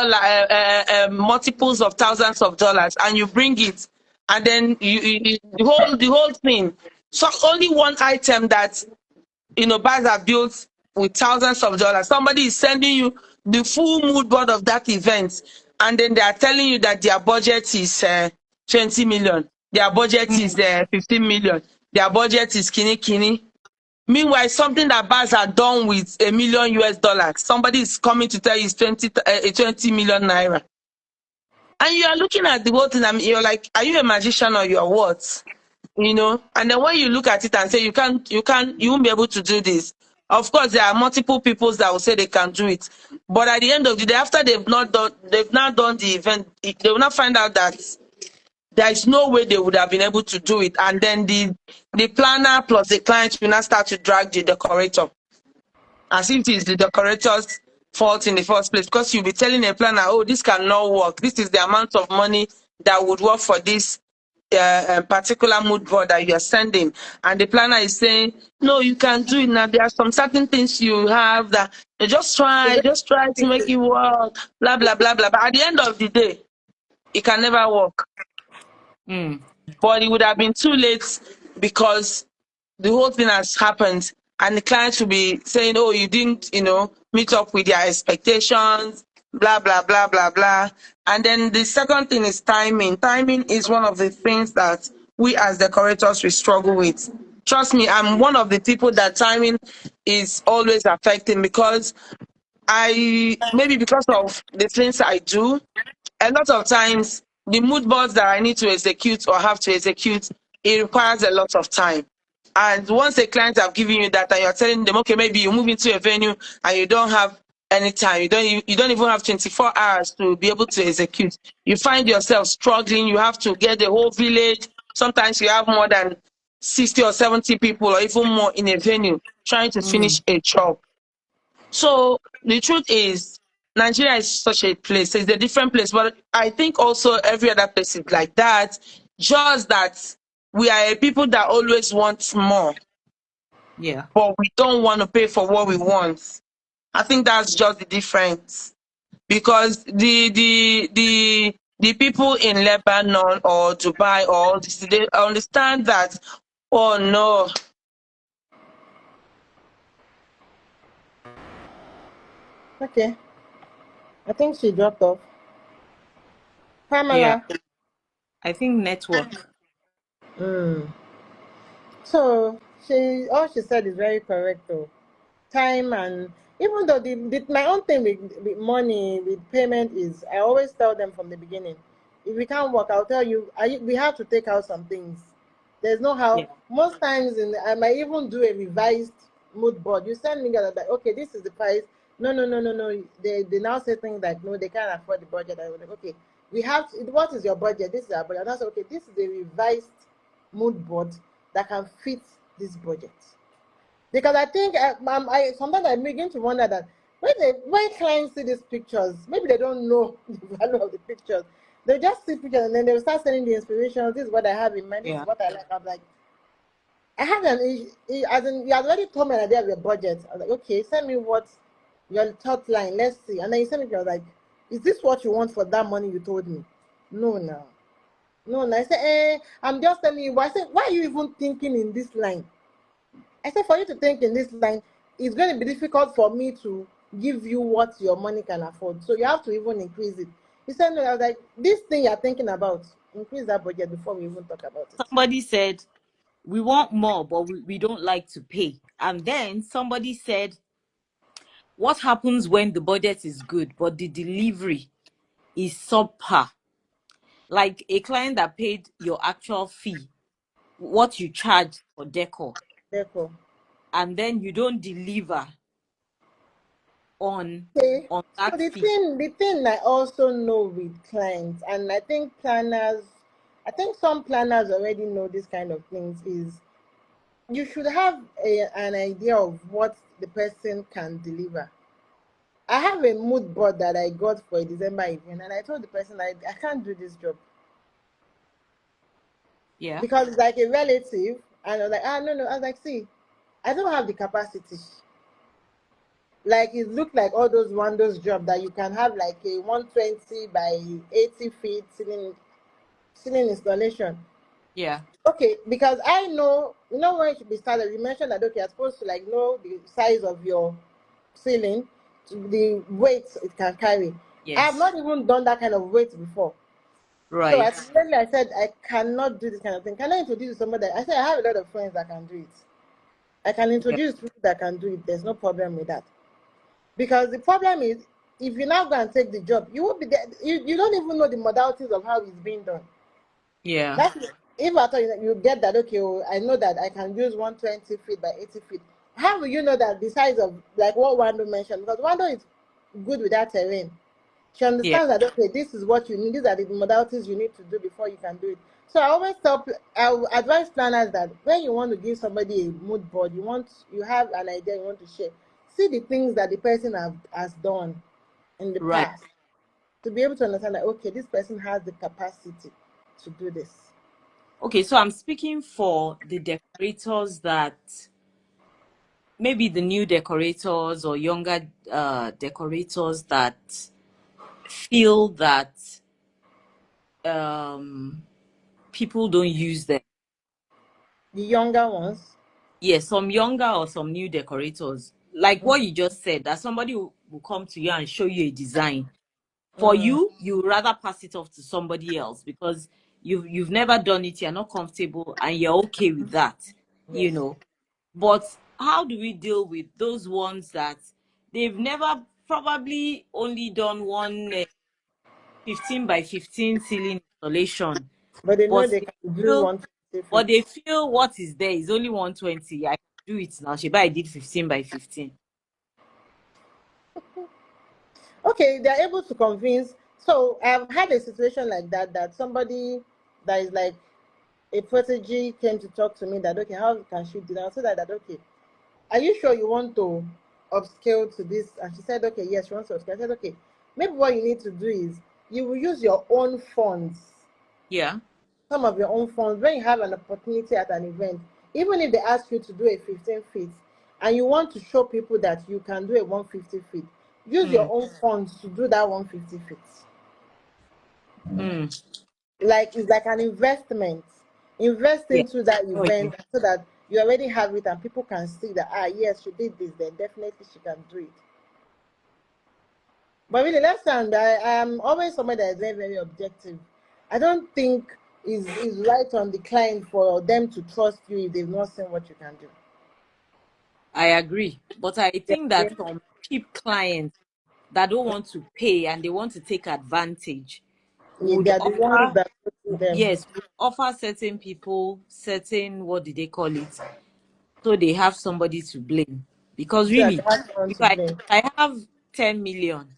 multiples of thousands of dollars, and you bring it, and then the whole thing. So only one item that bars are built with thousands of dollars. Somebody is sending you the full mood board of that event, and then they are telling you that their budget is 20 million, their budget is 15 million, their budget is kini. Meanwhile, something that bars are done with $1 million, somebody is coming to tell you it's 20 million naira. And you are looking at the whole thing, and you're like, are you a magician or you're what? And then when you look at it and say you won't be able to do this. Of course, there are multiple people that will say they can do it, but at the end of the day, after they've not done the event, they will not find out that there is no way they would have been able to do it, and then the planner plus the client will not start to drag the decorator, as if it is the decorator's fault in the first place, because you'll be telling a planner, oh, this cannot work. This is the amount of money that would work for this particular mood board that you're sending. And the planner is saying, no, you can do it now. There are some certain things you have that just try to make it work, blah, blah, blah, blah. But at the end of the day, it can never work. Mm. But it would have been too late, because the whole thing has happened, and the client should be saying, oh, you didn't, meet up with their expectations, blah, blah, blah, blah, blah. And then the second thing is timing. Timing is one of the things that we as decorators we struggle with. Trust me, I'm one of the people that timing is always affecting, because maybe because of the things I do, a lot of times the mood boards that I need to execute or have to execute, it requires a lot of time. And once a client have given you that and you're telling them, okay, maybe you move into a venue and you don't have any time, you don't even have 24 hours to be able to execute. You find yourself struggling. You have to get the whole village. Sometimes you have more than 60 or 70 people or even more in a venue trying to finish a job. So the truth is, Nigeria is such a place. It's a different place, but I think also every other place is like that. Just that we are a people that always want more, Yeah. but we don't want to pay for what we want. I think that's just the difference. Because the people in Lebanon or Dubai or all this, they understand that, oh no, Okay. I think she dropped off. Yeah, Pamela. I think network. Mm. So she all she said is very correct though. Time, and even though my own thing with money with payment is I always tell them from the beginning, if we can't work, I'll tell you we have to take out some things. There's no Yeah, how. Most times I might even do a revised mood board. You send me guys like, okay, this is the price. No, no, no, no, no. They now say things like, no, they can't afford the budget. I was like, okay, we have to, what is your budget? This is our budget. And I said, okay, this is a revised mood board that can fit this budget. Because I think I sometimes I begin to wonder that when clients see these pictures, maybe they don't know the value of the pictures. They just see pictures and then they will start sending the inspirations. This is what I have in mind. This is yeah. what I like. I'm like, I have as in you had already told me an idea of your budget. I was like, okay, send me what your thought line. Let's see. And then you send me. I was like, is this what you want for that money you told me? No, no, no. And I said, I'm just telling you. I said, why are you even thinking in this line? I said, for you to think in this line, it's going to be difficult for me to give you what your money can afford. So you have to even increase it. He said, no, I was like, this thing you're thinking about, increase that budget before we even talk about it. Somebody said we want more, but we don't like to pay. And then somebody said, what happens when the budget is good, but the delivery is subpar? Like a client that paid your actual fee, what you charge for decor, Therefore, and then you don't deliver on okay. on So that fee. the thing I also know with clients, and I think planners, I think some planners already know this kind of things, is you should have an idea of what the person can deliver. I have a mood board that I got for a December event, and I told the person I can't do this job Yeah, because it's like a relative, and I was like, no, no. I was like, see, I don't have the capacity. Like it looked like all those Windows job that you can have like a 120 by 80 feet ceiling installation. yeah, Okay, because I know, when it should be started, you mentioned that okay, you're supposed to like know the size of your ceiling, the weight it can carry. I have yes, not even done that kind of weight before. So right. I said I cannot do this kind of thing. Can I introduce you to somebody? I said I have a lot of friends that can do it. I can Yeah, introduce people that can do it. There's no problem with that. Because the problem is, if you now go and take the job, you won't be there. You don't even know the modalities of how it's being done. yeah, That's if I thought you get that, okay, oh, I know that I can use 120 feet by 80 feet. How will you know that the size of like what Wando mentioned? Because Wando is good with that terrain. She yeah, understands that okay, this is what you need, these are the modalities you need to do before you can do it. So I will advise planners that when you want to give somebody a mood board, you have an idea you want to share. See the things that the person has done in the right. past to be able to understand that okay, this person has the capacity to do this. Okay, so I'm speaking for the decorators that maybe the new decorators or younger decorators that feel that um people don't use them. The younger ones. Yes, some younger or some new decorators. Like what you just said, that somebody will come to you and show you a design. For Mm, you, you rather pass it off to somebody else because you've never done it, you're not comfortable, and you're okay with that, you yes. know. But how do we deal with those ones that they've never probably only done one 15 by 15 ceiling installation, But they know but they they can do feel 150 but feet. they feel what is there is only 120. I can do it now. Sheba, I did 15 by 15. Okay, they're able to convince. So I've had a situation like that somebody that is like a protege came to talk to me that okay, how can she do that? I said that okay, are you sure you want to upscale to this? And she said, okay, yes, she wants to upscale. I said, okay, maybe what you need to do is you will use your own funds, Yeah. some of your own funds, when you have an opportunity at an event, even if they ask you to do a 15 feet and you want to show people that you can do a 150 feet, use your Mm, own funds to do that 150 feet. mm, Like it's like an investment. Invest yeah. into that Oh, you. event so that you already have it and people can see that yes, she did this, then definitely she can do it. But really, let's stand. I am always somebody that is very, very objective. I don't think is right on the client for them to trust you if they've not seen what you can do. I agree. But I think Yeah, that some cheap clients that don't want to pay and they want to take advantage they would are the ones offer, that go to them. yes, would offer certain people certain, what do they call it? So they have somebody to blame. Because So I really, have someone if to blame. I have 10 million,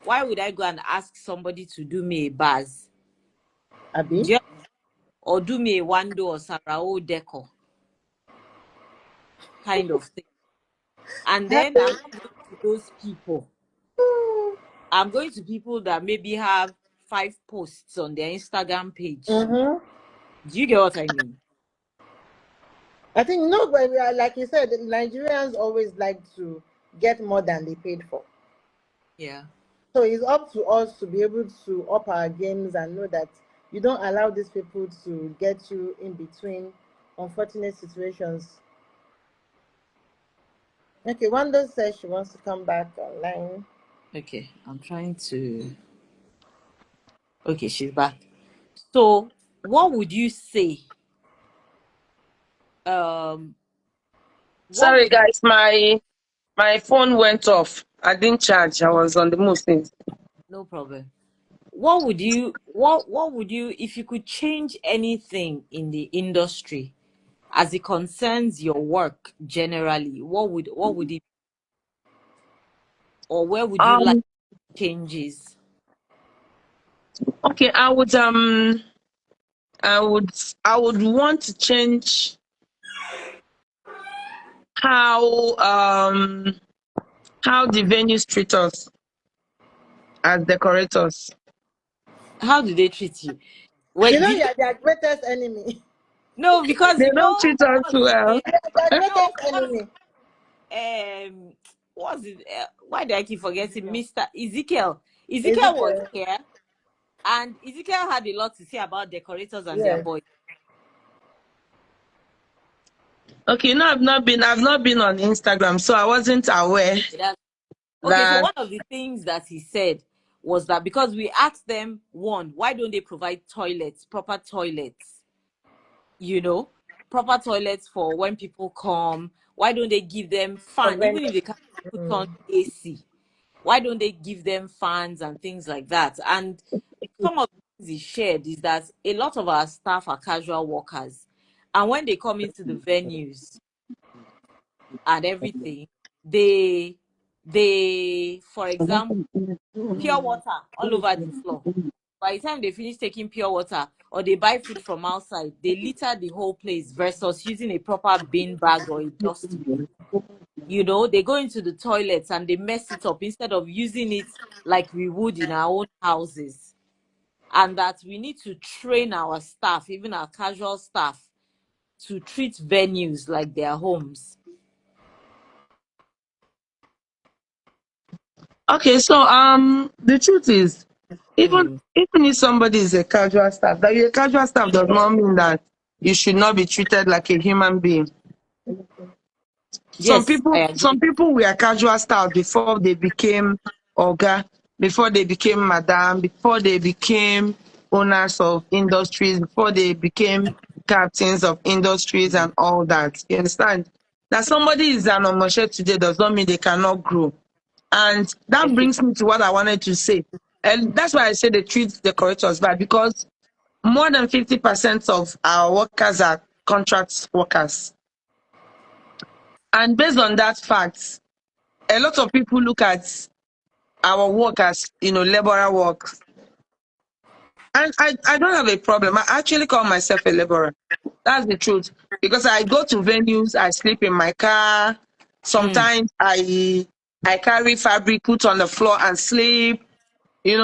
why would I go and ask somebody to do me a buzz? Abi? Just, or do me a Wando or Sarao decor kind of thing. And then I'm not going to those people. I'm going to people that maybe have 5 posts on their Instagram page. Mm-hmm. Do you get what I mean? I think no, but like you said, the Nigerians always like to get more than they paid for. Yeah. So it's up to us to be able to up our games and know that you don't allow these people to get you in between unfortunate situations. Okay, Wanda says she wants to come back online. Okay. I'm trying to. Okay, she's back. So, what would you say? Um, what Sorry, would you, guys, my phone went off. I didn't charge. I was on the move since. no problem. What would you, if you could change anything in the industry as it concerns your work generally, what would it, or where would you like Um. changes? Okay. I would want to change how how the venues treat us as decorators. How do they treat you? Well, You know, did you you, are their greatest enemy. no, because They don't treat us what's his well. name? You are their No, greatest what's enemy. what's it? Why do I keep forgetting? Mr. Ezekiel. Is Ezekiel it? was here, and Ezekiel had a lot to say about decorators and their Yes. boys. Okay, no, I've not been on Instagram, so I wasn't aware Okay, so that. one of the things that he said was that because we asked them, one, why don't they provide toilets, proper toilets, you know, proper toilets for when people come? Why don't they give them fan, even if they can't put on AC? Why don't they give them fans and things like that? And some of the things he shared is that a lot of our staff are casual workers. And when they come into the venues and everything, they for example, pure water all over the floor. By the time they finish taking pure water or they buy food from outside, they litter the whole place versus using a proper bin bag or a dustbin. You know, they go into the toilets and they mess it up instead of using it like we would in our own houses. And that we need to train our staff, even our casual staff, to treat venues like their homes. Okay, so the truth is, even Mm. even if somebody is a casual staff, that you're a casual staff does not mean that you should not be treated like a human being. Some Yes, people, I some agree. people were casual staff before they became Oga, before they became Madam, before they became owners of industries, before they became captains of industries and all that. You understand? That somebody is an omoshe today does not mean they cannot grow. And I that feel brings me to what I wanted to say. And that's why I say they treat decorators bad, because more than 50% of our workers are contract workers. And based on that fact, a lot of people look at our work as, laborer work. And I don't have a problem. I actually call myself a laborer. That's the truth. Because I go to venues, I sleep in my car. mm, Sometimes I carry fabric, put on the floor and sleep.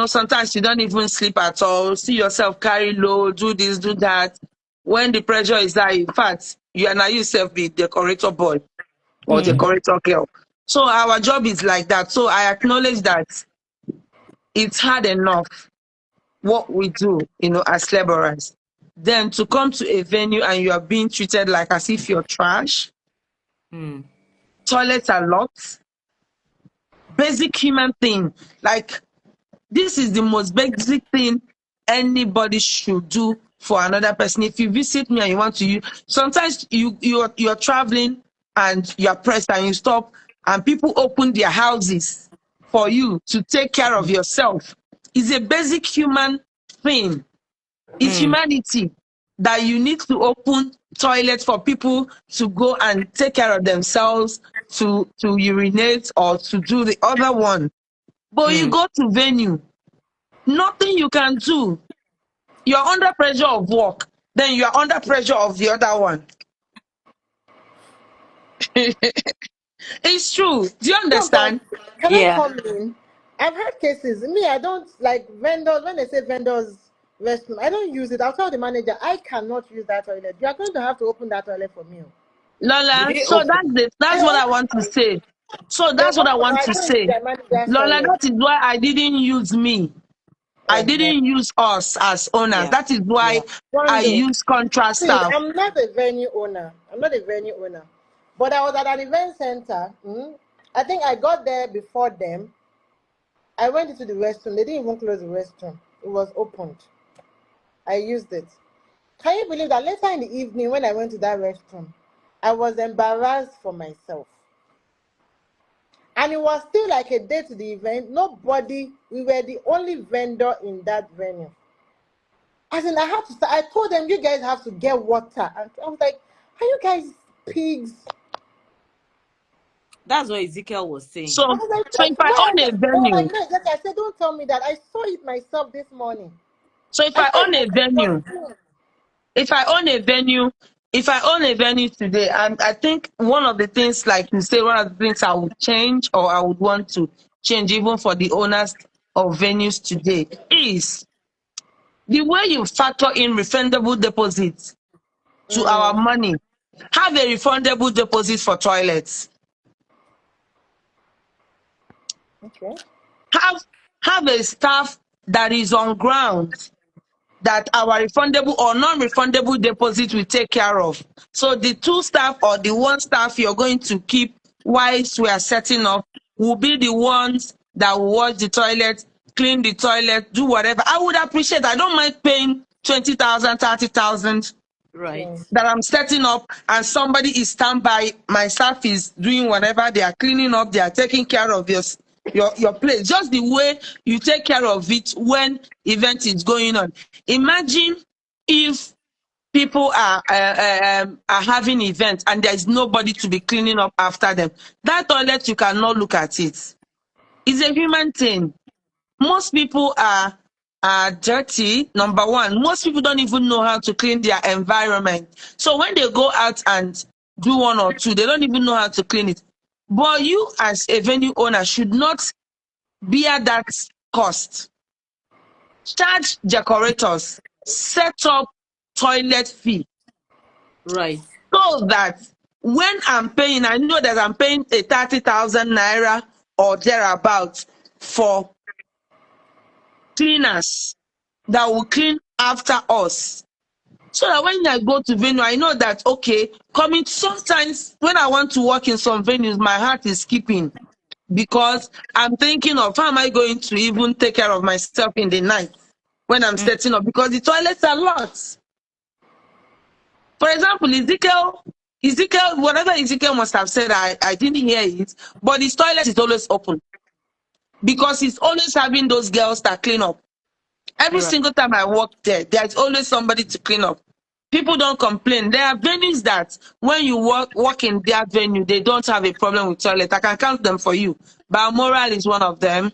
Sometimes you don't even sleep at all. See yourself carry load, do this, do that. When the pressure is high, in fact, you are now yourself be decorator boy or mm, decorator girl. So our job is like that. So I acknowledge that it's hard enough what we do, as laborers. Then to come to a venue and you are being treated like as if you're trash, mm. toilets are locked, basic human thing, like This is the most basic thing anybody should do for another person. If you visit me and you want to use, sometimes you're traveling and you're pressed and you stop and people open their houses for you to take care of yourself. It's a basic human thing. It's humanity that you need to open toilets for people to go and take care of themselves, to urinate or to do the other one. But you go to venue, nothing you can do. You're under pressure of work, then you're under pressure of the other one. It's true. Do you No, but understand? can I Yeah. come in? I've heard cases. Me, I don't like vendors. When they say vendors restroom, I don't use it. I'll tell the manager I cannot use that toilet. You are going to have to open that toilet for me. Do Lola, they so open? that's what I want to say. So They that's what I open. want I to don't use say. their manager's Lola, toilet. that is why I didn't use me. I Uh-huh. didn't use us as owners. Yeah. That is why Yeah. I Rondo. use contract See, staff. I'm not a venue owner. I'm not a venue owner. But I was at an event center. I think I got there before them. I went into the restroom. They didn't even close the restroom. It was opened. I used it. Can you believe that later in the evening when I went to that restroom, I was embarrassed for myself. And it was still like a day to the event. Nobody, we were the only vendor in that venue. As in, I had to start, I told them, you guys have to get water. And I was like, are you guys pigs? That's what Ezekiel was saying. I So, was like, so if I where? own a They were like, venue, no, exactly. I said, don't tell me that. I saw it myself this morning. so if I I saw it own a myself. It was venue, clean. if I own a venue, if I own a venue today, I think one of the things, like you say, one of the things I would change or I would want to change even for the owners of venues today is the way you factor in refundable deposits to our money. Have a refundable deposit for toilets. Okay. Have a staff that is on ground that our refundable or non-refundable deposit will take care of. So the two staff or the one staff you're going to keep whilst we are setting up will be the ones that will wash the toilet, clean the toilet, do whatever. I would appreciate. I don't mind paying 20,000, 30,000 Right. Yeah. that I'm setting up and somebody is standby. My staff is doing whatever. They are cleaning up. They are taking care of your place. Just the way you take care of it when event is going on. Imagine if people are having events and there is nobody to be cleaning up after them. That toilet, you cannot look at it. It's a human thing. Most people are dirty. Number one, most people don't even know how to clean their environment. So when they go out and do one or two, they don't even know how to clean it. But you as a venue owner should not bear that cost. Charge decorators, set up toilet fee Right. so that when I'm paying, I know that I'm paying a 30,000 naira or thereabouts for cleaners that will clean after us. So that when I go to venue, I know that, okay, coming sometimes when I want to work in some venues, my heart is skipping because I'm thinking of how am I going to even take care of myself in the night when I'm setting up because the toilets are lots. For example, Ezekiel, whatever Ezekiel must have said, I didn't hear it, but his toilet is always open because he's always having those girls that clean up. Every Right. single time I walk there, there's always somebody to clean up. People don't complain. There are venues that when you walk in their venue, they don't have a problem with toilet. I can count them for you. Balmoral is one of them.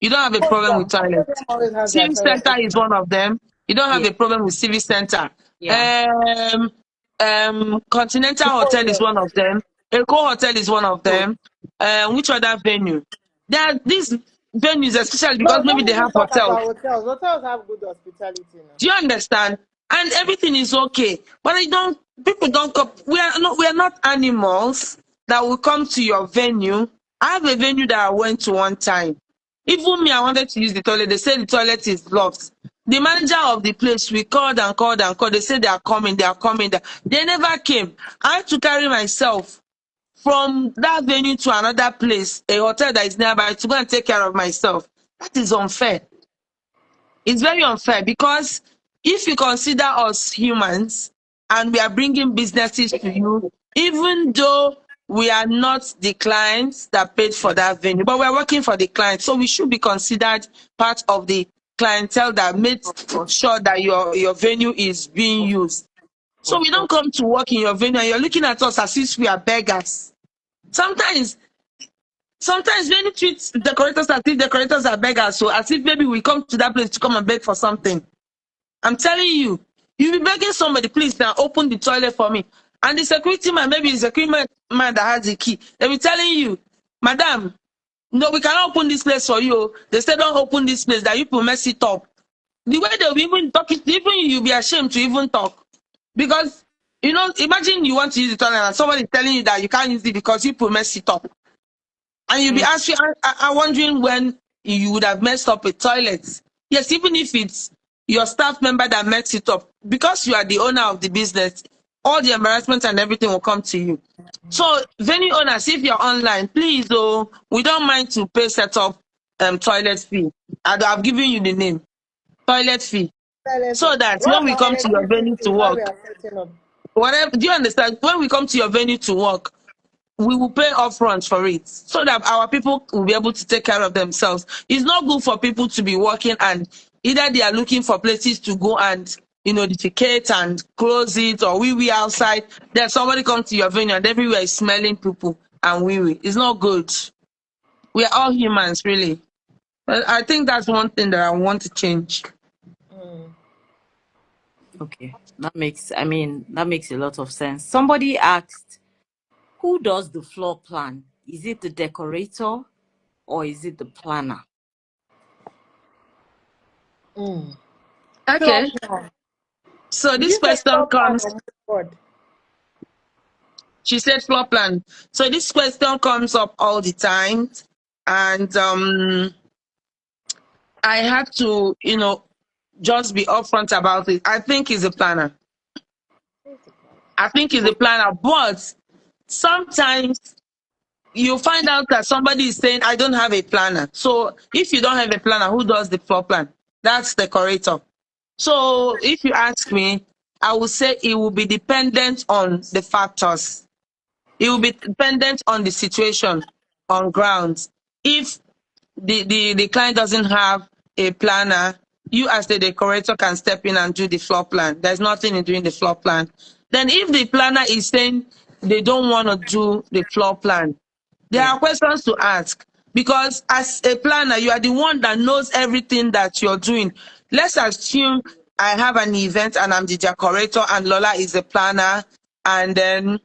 You don't have a problem with toilet. Stadium always has their Civic toilet Center is open. one of them. You don't have Yeah. a problem with Civic Center. Yeah. Continental Hotel is Memorial. one of them. Eco Hotel is one of So them. Which other venue? There are these venues, especially because No, maybe don't they even have talk hotels. about hotels. Hotels have good hospitality now. Do you understand? And everything is okay. But people don't come. We are not animals that will come to your venue. I have a venue that I went to one time. Even me, I wanted to use the toilet. They said the toilet is locked. The manager of the place, we called and called and called. They said they are coming, they are coming. They never came. I had to carry myself from that venue to another place, a hotel that is nearby, to go and take care of myself. That is unfair. It's very unfair because if you consider us humans and we are bringing businesses to you, even though we are not the clients that paid for that venue, but we're working for the client. So we should be considered part of the clientele that made sure that your venue is being used. So we don't come to work in your venue and you're looking at us as if we are beggars. Sometimes when you treat decorators as if decorators are beggars, so as if maybe we come to that place to come and beg for something. I'm telling you, you'll be begging somebody, please now open the toilet for me. And the security man, maybe the security man that has the key, they'll be telling you, madam, no, we cannot open this place for you. They say don't open this place, that you will mess it up. The way they'll be even talking, even you'll be ashamed to even talk. Because, imagine you want to use the toilet and somebody is telling you that you can't use it because you will mess it up. And you'll be asking, I'm wondering when you would have messed up a toilet. Yes, even if it's your staff member that messed it up, because you are the owner of the business, all the embarrassment and everything will come to you. So, venue owners, if you're online, please, we don't mind to pay setup toilet fee. I've given you the name, toilet fee, so that when we come to your venue to work, whatever, do you understand? When we come to your venue to work, we will pay upfront for it so that our people will be able to take care of themselves. It's not good for people to be working and either they are looking for places to go and defecate and close it, or wee outside. Then somebody comes to your venue and everywhere is smelling people and wee. It's not good. We are all humans, really. But I think that's one thing that I want to change. Okay, that makes a lot of sense. Somebody asked, who does the floor plan? Is it the decorator or is it the planner? Okay. So this question comes. She said floor plan. So this question comes up all the time, and I have to, just be upfront about it. I think he's a planner. But sometimes you find out that somebody is saying, I don't have a planner. So if you don't have a planner, who does the floor plan? That's the decorator. So if you ask me, I would say it will be dependent on the factors. It will be dependent on the situation on ground. If the client doesn't have a planner, you as the decorator can step in and do the floor plan. There's nothing in doing the floor plan. Then if the planner is saying they don't want to do the floor plan, there are questions to ask. Because as a planner, you are the one that knows everything that you're doing. Let's assume I have an event and I'm the decorator and Lola is the planner, and then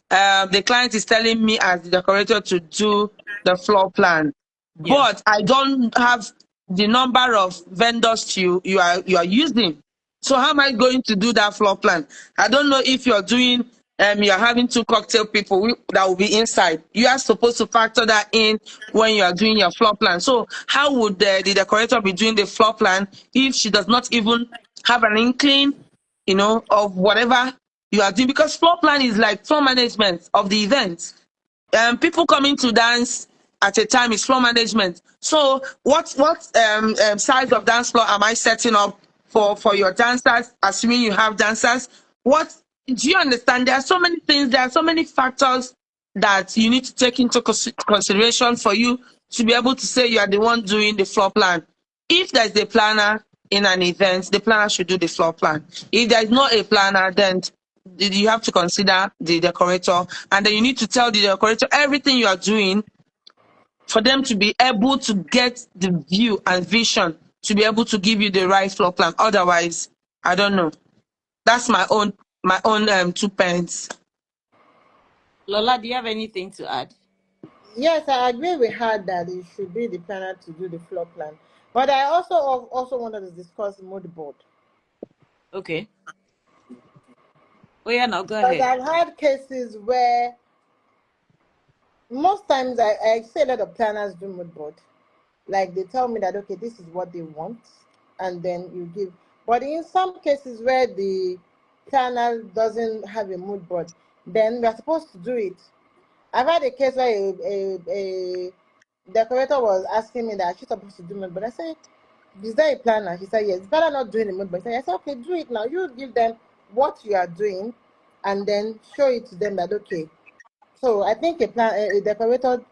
the client is telling me as the decorator to do the floor plan. But I don't have the number of vendors you are using. So how am I going to do that floor plan? I don't know if you're doing you're having 2 cocktail people that will be inside. You are supposed to factor that in when you are doing your floor plan. So how would the decorator be doing the floor plan if she does not even have an inkling, of whatever you are doing? Because floor plan is like floor management of the event. People coming to dance at a time is floor management. So what size of dance floor am I setting up for your dancers, assuming you have dancers? What do you understand? There are so many things, there are so many factors that you need to take into consideration for you to be able to say you are the one doing the floor plan. If there's a planner in an event, the planner should do the floor plan. If there is not a planner, then you have to consider the decorator, and then you need to tell the decorator everything you are doing for them to be able to get the view and vision to be able to give you the right floor plan. Otherwise, I don't know. That's my own 2 pence. Lola, do you have anything to add? Yes, I agree with her that it should be the planner to do the floor plan. But I also wanted to discuss mood board. Okay. Oh yeah, now go Because ahead. I've had cases where most times I see a lot of planners do mood board. Like they tell me that, okay, this is what they want, and then you give. But in some cases where the planner doesn't have a mood board, then we are supposed to do it. I've had a case where a decorator was asking me that she's supposed to do mood board. I said, is there a planner? She said, yes. The planner not doing the mood board. I said, okay, do it now. You give them what you are doing and then show it to them that, okay. So I think a decorator,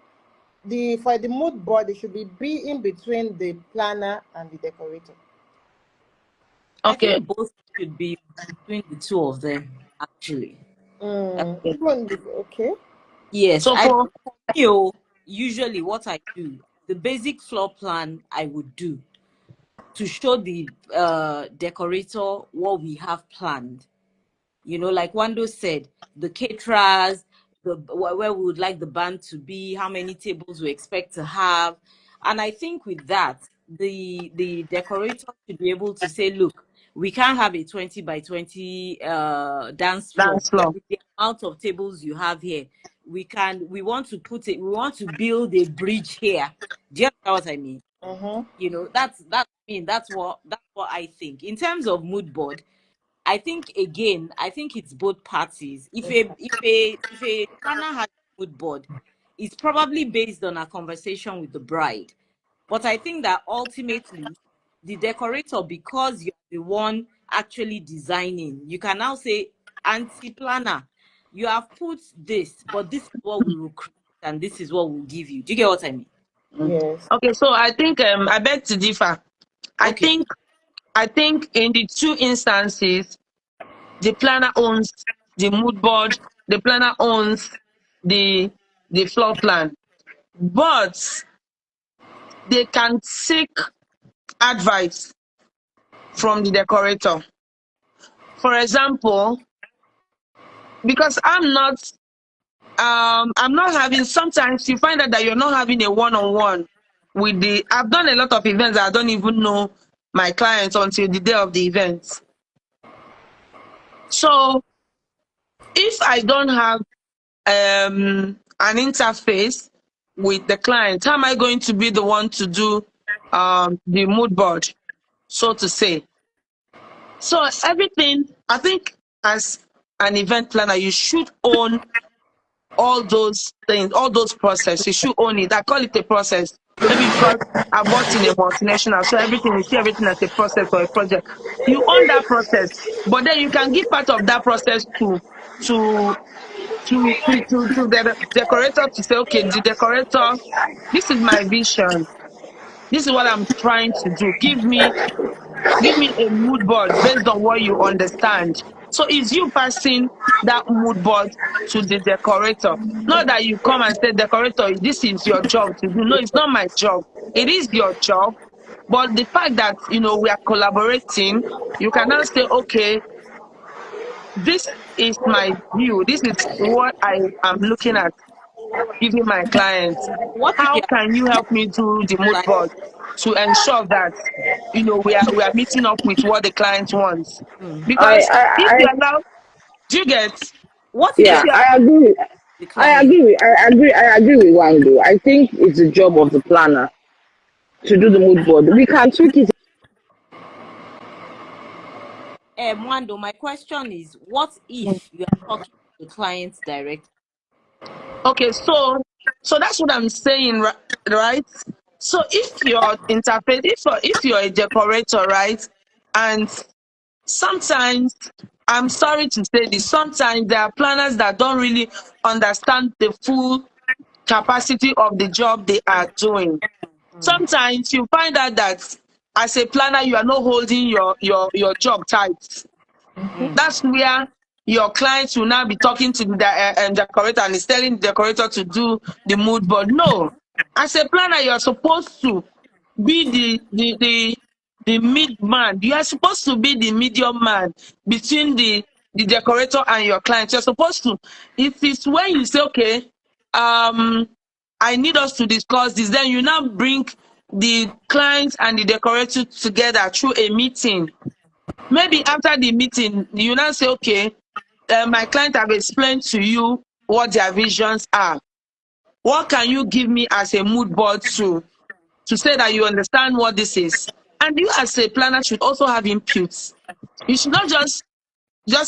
for the mood board, it should be in between the planner and the decorator. I Okay. think both should be between the two of them, actually. Okay. Yes, So I for usually what I do, the basic floor plan I would do to show the decorator what we have planned. Like Wando said, the caterers, where we would like the band to be, how many tables we expect to have. And I think with that, the decorator should be able to say, look, we can't have a 20 by 20 dance floor. dance floor. With the amount of tables you have here, we want to build a bridge here. Do you understand what I mean? That's what I think. In terms of mood board, I think it's both parties. If a planner has a mood board, it's probably based on a conversation with the bride. But I think that ultimately, the decorator, because you're the one actually designing, you can now say, "Auntie planner, you have put this, but this is what we will create, and this is what we'll give you." Do you get what I mean? Yes. Okay, so I think I beg to differ. Okay. I think in the two instances, the planner owns the mood board, the planner owns the floor plan, but they can seek advice from the decorator. For example, because I'm not having, sometimes you find out that you're not having a one-on-one with I've done a lot of events that I don't even know my clients until the day of the event. So if I don't have an interface with the client, how am I going to be the one to do the mood board, so to say? So everything, I think, as an event planner, you should own all those things, all those processes. You should own it. I call it a process. Maybe because I've worked in a multinational, so we see everything as a process or a project. You own that process, but then you can give part of that process to the decorator to say, okay, the decorator, this is my vision. This is what I'm trying to do. Give me a mood board based on what you understand. So it's you passing that mood board to the decorator. Not that you come and say, decorator, this is your job to do. No, it's not my job. It is your job. But the fact that, we are collaborating, you can now say, okay, this is my view. This is what I am looking at giving my clients. What if How you can you help me do the mood like? board to ensure that we are meeting up with what the client wants? I, Because if I, you I allow, do you get? What if If yeah, you you I agree. the client? I agree with Wango. I think it's the job of the planner to do the mood board. We can tweak it. Mwando, my question is, what if you are talking to the clients directly? Okay, so that's what I'm saying, right? So if your interface, if you're a decorator, right, and sometimes, I'm sorry to say this, sometimes there are planners that don't really understand the full capacity of the job they are doing. Sometimes you find out that as a planner, you are not holding your job tight. That's where your clients will now be talking to the decorator and is telling the decorator to do the mood board. No, as a planner, you are supposed to be the mid man. You are supposed to be the medium man between the decorator and your client. You're supposed to. It is when you say, okay, I need us to discuss this, then you now bring the client and the decorator together through a meeting. Maybe after the meeting, you now say, okay, my client have explained to you what their visions are. What can you give me as a mood board to say that you understand what this is? And you as a planner should also have inputs. You should not just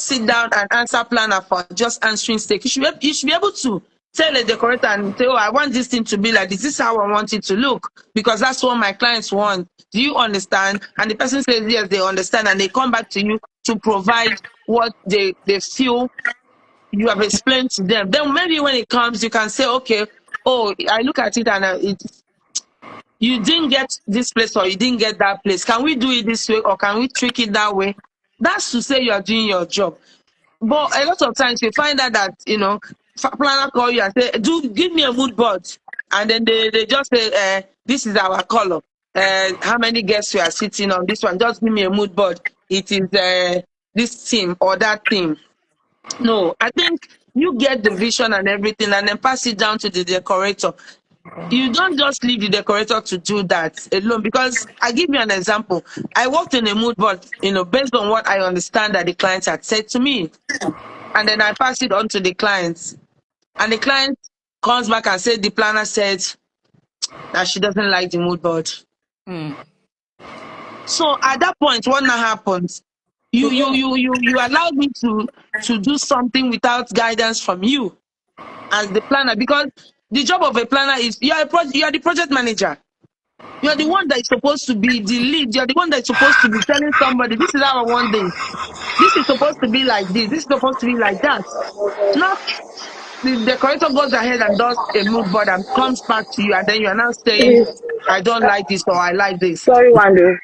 sit down and answer planner for just answering sake. You should be able to tell a decorator and say, oh, I want this thing to be like this. This is how I want it to look because that's what my clients want. Do you understand? And the person says, yes, they understand. And they come back to you to provide what they feel you have explained to them. Then maybe when it comes, you can say, okay, oh, I look at it and you didn't get this place or you didn't get that place. Can we do it this way or can we trick it that way? That's to say you are doing your job. But a lot of times you find out that, planner call you and say, give me a mood board. And then they just say, this is our color. How many guests you are sitting on this one? Just give me a mood board. It is this theme or that theme. No, I think you get the vision and everything and then pass it down to the decorator. You don't just leave the decorator to do that alone because I give you an example. I worked in a mood board, based on what I understand that the clients had said to me. And then I pass it on to the clients. And the client comes back and said the planner said that she doesn't like the mood board. So at that point, what now happens? You allowed me to do something without guidance from you as the planner, because the job of a planner is you are the project manager. You're the one that is supposed to be the lead. You're the one that's supposed to be telling somebody, this is how I want this. This is supposed to be like this. This is supposed to be like that. Not the decorator goes ahead and does a mood board and comes back to you, and then you're now saying, Please, I don't like this or I like this. sorry, Wando.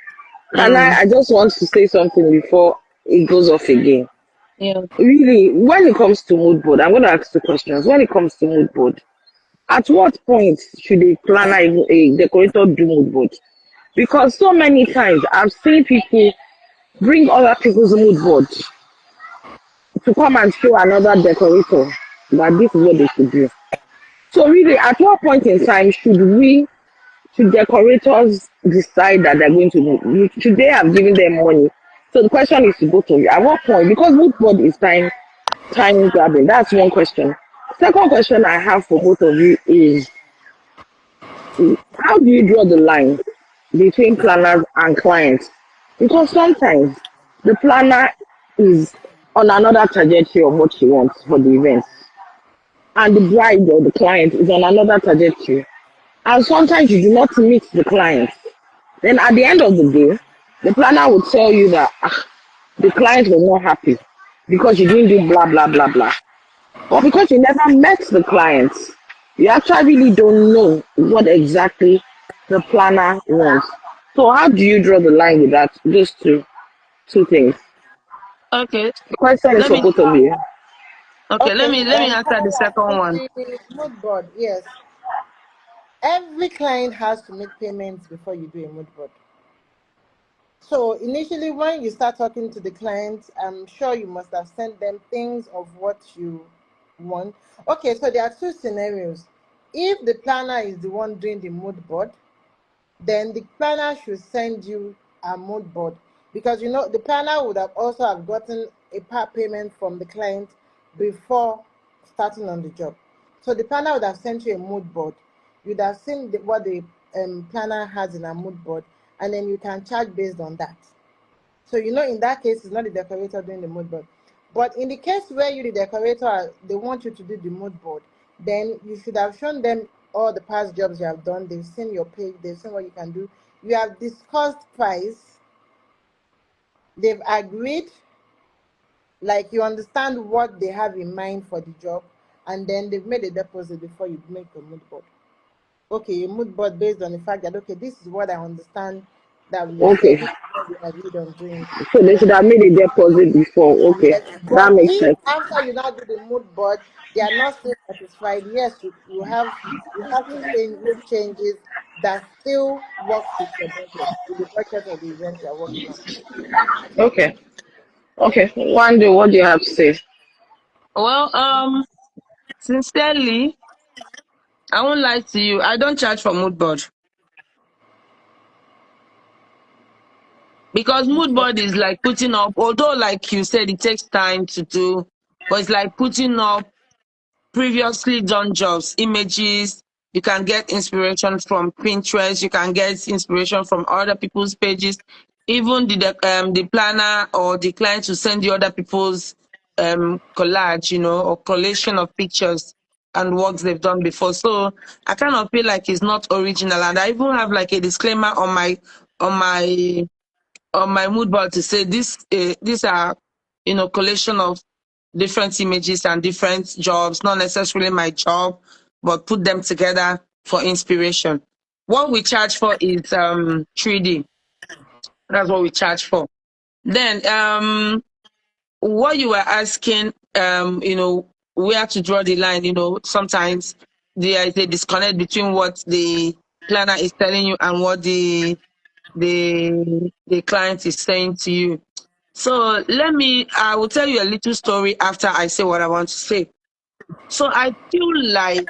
I just want to say something before it goes off again. Yeah. Really, when it comes to mood board, I'm going to ask two questions. When it comes to mood board, at what point should a planner, a decorator do mood board? Because so many times I've seen people bring other people's mood board to come and show another decorator that this is what they should do. So really, at what point in time should decorators decide that they're going to move? Should they have given them money? So the question is to both of you. At what point? Because mood board is time grabbing. That's one question. Second question I have for both of you is, how do you draw the line between planners and clients? Because sometimes the planner is on another trajectory of what she wants for the event, and the bride or the client is on another trajectory. And sometimes you do not meet the client. Then at the end of the day, the planner will tell you that the client was not happy because you didn't do blah, blah, blah, blah. Or because you never met the client, you actually really don't know what exactly the planner wants. So how do you draw the line with that? Those two things. Okay. The question is Let for me both of you. okay, let me answer the second one. The mood board, yes. Every client has to make payments before you do a mood board. So initially, when you start talking to the clients, I'm sure you must have sent them things of what you want. Okay, so there are two scenarios. If the planner is the one doing the mood board, then the planner should send you a mood board, because the planner would have also have gotten a part payment from the client before starting on the job. So the planner would have sent you a mood board. You'd have seen what the planner has in a mood board, and then you can charge based on that. So in that case, it's not the decorator doing the mood board. But in the case where you, the decorator, they want you to do the mood board, then you should have shown them all the past jobs you have done. They've seen your page, they've seen what you can do. You have discussed price. They've agreed, like you understand what they have in mind for the job, and then they've made a deposit before you make a mood board. Okay, a mood board based on the fact that, okay, this is what I understand that we agreed on doing. So they should have made a deposit before. Okay, yes. That makes sense. After you now do the mood board, they are not still satisfied. Yes, you have to make changes that still work with your budget, with the budget of the event you are working on. Okay. Wando, what do you have to say? Well, sincerely, I won't lie to you. I don't charge for mood board. Because mood board is like putting up, although like you said, it takes time to do, but it's like putting up previously done jobs, images. You can get inspiration from Pinterest. You can get inspiration from other people's pages. Even the planner or the client to send you other people's collage, or collation of pictures. and works they've done before. So I kind of feel like it's not original. And I even have like a disclaimer on my mood board to say these are, collation of different images and different jobs, not necessarily my job, but put them together for inspiration. What we charge for is 3D. That's what we charge for. Then what you were asking, where to draw the line, sometimes there is a disconnect between what the planner is telling you and what the client is saying to you. So I will tell you a little story after I say what I want to say. So I feel like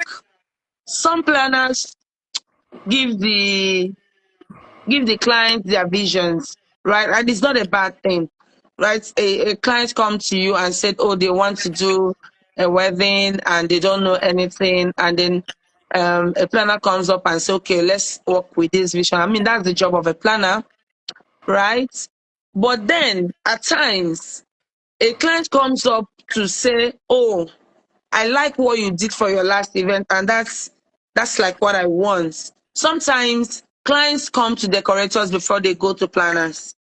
some planners give the client their visions, right? And it's not a bad thing, right? A client comes to you and said, oh, they want to do a wedding and they don't know anything. And then a planner comes up and says, okay, let's work with this vision. I mean, that's the job of a planner, right? But then at times, a client comes up to say, oh, I like what you did for your last event, and that's like what I want. Sometimes clients come to decorators before they go to planners.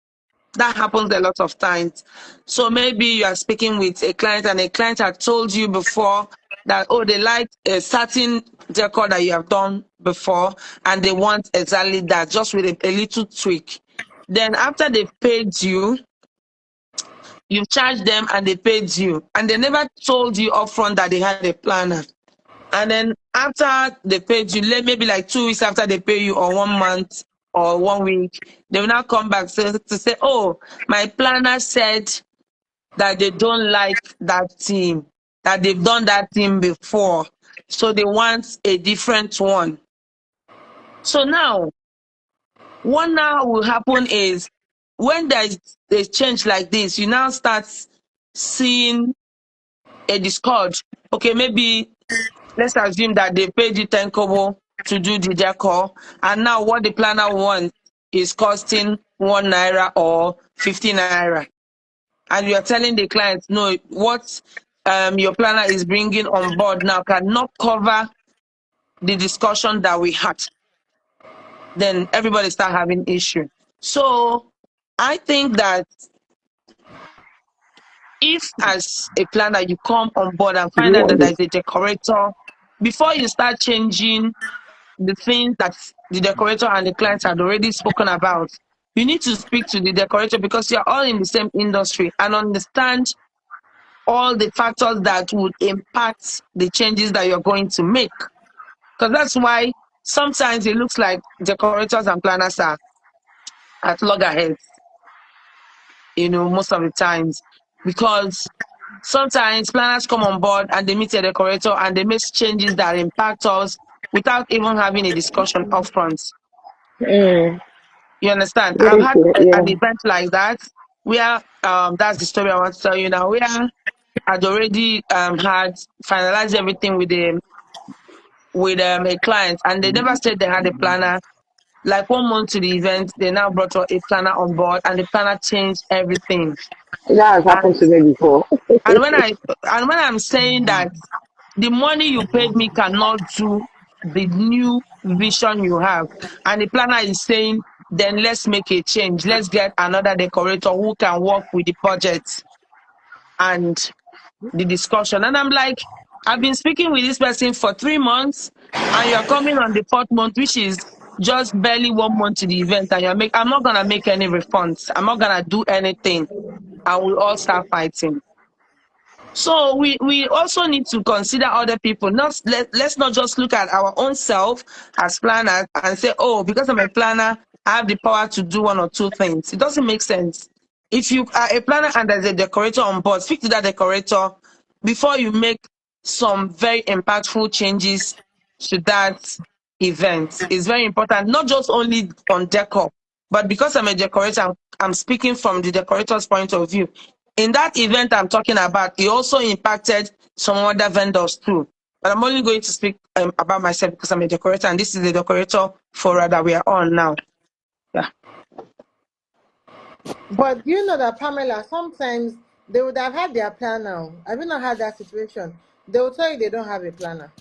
That happens a lot of times. So maybe you are speaking with a client and a client had told you before that, oh, they like a certain decor that you have done before and they want exactly that, just with a little tweak. Then after they've paid you, you've charged them and they paid you, and they never told you upfront that they had a planner. And then after they paid you, maybe like 2 weeks after they pay you, or 1 month or 1 week, they will now come back to say, oh, my planner said that they don't like that team, that they've done that team before, so they want a different one. So now, what now will happen is, when there's a change like this, you now start seeing a discord. Okay, maybe let's assume that they paid you 10 kobo to do the decor, and now what the planner wants is costing 1 naira or 50 naira. And you are telling the client, no, what your planner is bringing on board now cannot cover the discussion that we had. Then everybody start having issue. So I think that if as a planner you come on board and find out that there's a decorator, before you start changing the things that the decorator and the clients had already spoken about, you need to speak to the decorator, because you're all in the same industry, and understand all the factors that would impact the changes that you're going to make. Because that's why sometimes it looks like decorators and planners are at loggerheads, most of the times, because sometimes planners come on board and they meet a decorator and they make changes that impact us without even having a discussion upfront. You understand? I've had an event like that where that's the story I want to tell you now, where I'd already had finalized everything with a client, and they never said they had a planner. Like 1 month to the event, they now brought a planner on board, and the planner changed everything. That has happened to me before. And when I'm saying that the money you paid me cannot do the new vision you have, and the planner is saying, then let's make a change. Let's get another decorator who can work with the budget and the discussion. And I'm like, I've been speaking with this person for 3 months, and you're coming on the 4th month, which is just barely 1 month to the event, and I'm not gonna make any refunds. I'm not gonna do anything, and we all start fighting. So we also need to consider other people. Let's not just look at our own self as planners and say, oh, because I'm a planner, I have the power to do 1 or 2 things. It doesn't make sense. If you are a planner and there's a decorator on board, speak to that decorator before you make some very impactful changes to that event. It's very important, not just only on decor, but because I'm a decorator, I'm speaking from the decorator's point of view. In that event I'm talking about, it also impacted some other vendors too. But I'm only going to speak about myself because I'm a decorator, and this is the decorator forum that we are on now. Yeah. But you know that, Pamela, sometimes they would have had their plan now. Have you not had that situation? They will tell you they don't have a planner.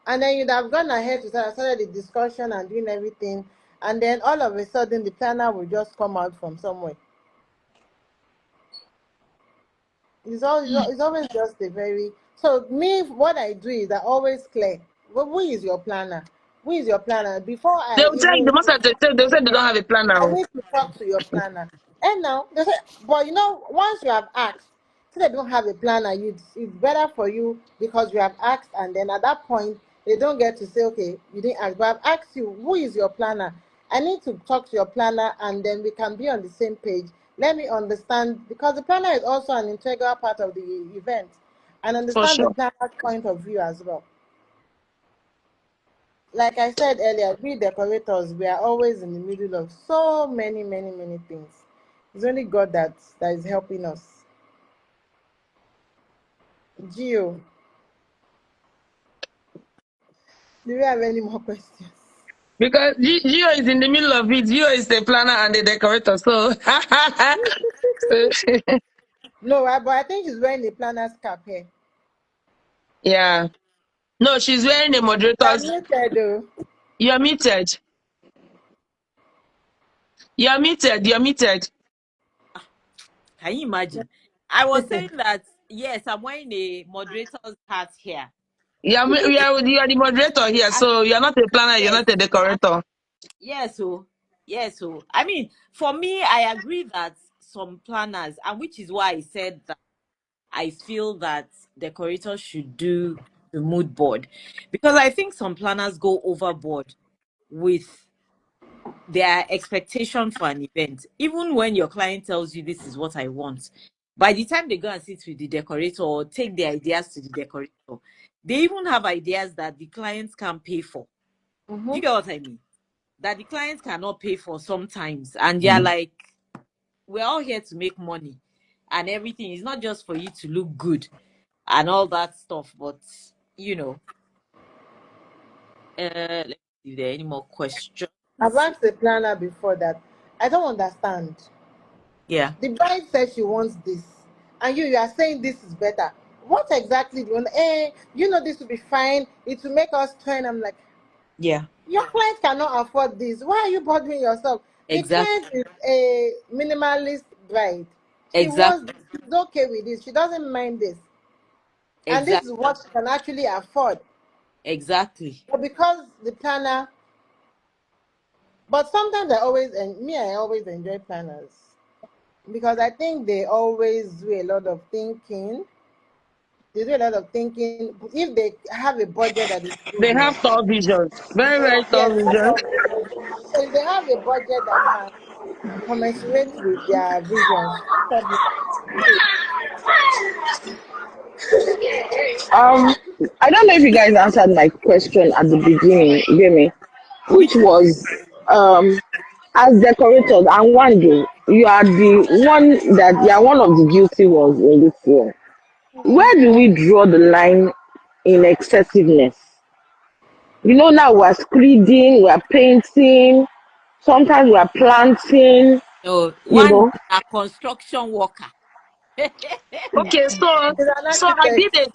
And then you'd have gone ahead to started the discussion and doing everything, and then all of a sudden the planner will just come out from somewhere. It's always just a very, so me, what I do is I always clear, well, who is your planner? Who is your planner? Before They I will tell you even, the most of the time, they say they don't have a plan I now. need to talk to your planner. And now they say, but once you have asked, so they don't have a planner, it's better for you because you have asked, and then at that point they don't get to say, okay, you didn't ask, but I've asked you, who is your planner? I need to talk to your planner, and then we can be on the same page. Let me understand, because the planner is also an integral part of the event, and For understand the sure. planner's point of view as well. Like I said earlier, we decorators, we are always in the middle of so many, many, many things. It's only God that is helping us. Gio, do we have any more questions? Because Gio is in the middle of it. Gio is the planner and the decorator. So, No, but I think she's wearing the planner's cap here. yeah. No, she's wearing the I'm moderator's. muted though. You're muted. You're muted. You're muted. Can you imagine? I was saying that yes, I'm wearing a moderator's hat here. You're the moderator here. I, So you're not a planner. You're yes, not a decorator. yes, so yes, so I mean, for me, I agree that some planners, and which is why I said that I feel that decorators should do the mood board, because I think some planners go overboard with their expectation for an event. Even when your client tells you this is what I want, by the time they go and sit with the decorator or take the ideas to the decorator, they even have ideas that the clients can't pay for. Do you get what I mean? That the clients cannot pay for sometimes, and you're like, we're all here to make money, and everything is not just for you to look good and all that stuff. But let's see if there are any more questions. I've asked the planner before that. I don't understand. Yeah. The bride says she wants this, and you are saying this is better. What exactly do you want? This will be fine. It will make us turn. I'm like, Yeah. your client cannot afford this. Why are you bothering yourself? The Exactly. client is a minimalist bride. She Exactly. wants this. She's okay with this. She doesn't mind this. And this is Exactly. what she can actually afford. Exactly. But because the planner, but sometimes I always enjoy planners because I think they always do a lot of thinking. They do a lot of thinking. If they have a budget that is big They have enough, tall vision. Very, very yes, tall vision. so if they have a budget that can commensurate with their visions, no problem. Um, I don't know if you guys answered my question at the beginning, Gemi, which Which one? was as decorators and one day you are the one that you are one of the guilty ones in this film. Where do we draw the line in excessiveness? Now we're screeding, we're painting, sometimes we're planting, No, you one know. is a construction worker. Okay, so She's an so I did architect. it.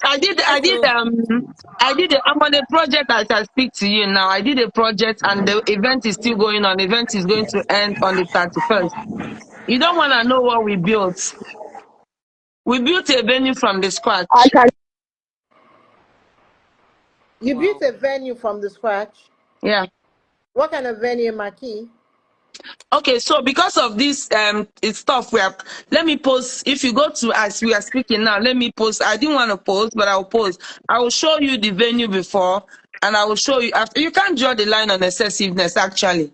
Yes, so I'm on a project as I speak to you now. I did a project and the event is still going on. The event is going to end on the 31st. You don't want to know what we built. We built a venue from the I scratch. can You built wow. a venue from the scratch. Yeah. What kind of venue, Maki? Okay, so because of this it's stuff let me post. If you go to, as we are speaking now, let me post. I didn't want to post, but I'll post. I will show you the venue before and I will show you after. You can't draw the line on excessiveness actually.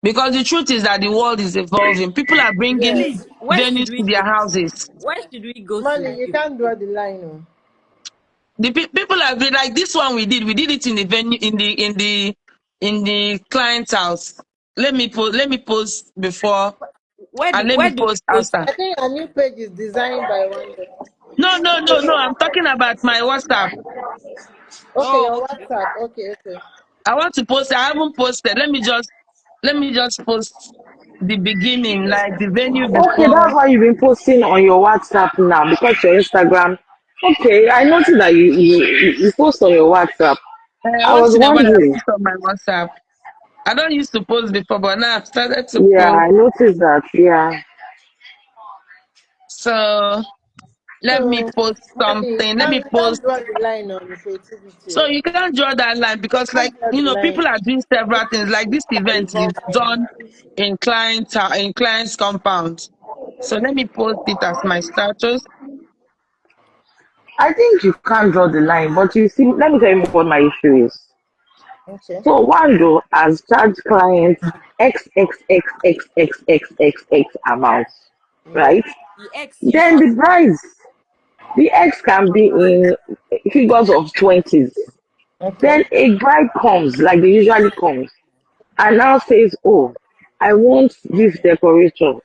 Because the truth is that the world is evolving. People are bringing Yes. Please, where venues should to we their go to? houses. Where should we go to Money, you view? can't draw the line. Oh. People have been like this one we did. We did it in the venue in the client's house. Let me post before and let Where me do we post go to? after. I think a new page is designed by one day. No, no, no, no. I'm talking about my WhatsApp. Okay, Oh, your okay. WhatsApp. Okay. I want to post. I haven't posted. Let me just post the beginning, like the venue okay, that's before. why you've been posting on your WhatsApp now because your Instagram Okay, I noticed that you post on your WhatsApp. I Once was in a while, I wondering. post on my WhatsApp. I don't used to post before, but now I've started to Yeah, post. I noticed that. Yeah. So let me So, post maybe something. Let me you can't post. draw the line on creativity. So you can't draw that line because, Can't like, draw the line. people are doing several things. Like this event is Evolving. done in client's compound. So let me post it as my status. I think you can't draw the line, but you see, let me tell you what my issue is. Okay. So Wando has charged clients XXXXXXXX amounts, No, right? the X Then usually. the X can be in figures of 20s. Okay. Then a bride comes, like they usually comes, and now says, "Oh, I want this decoration,"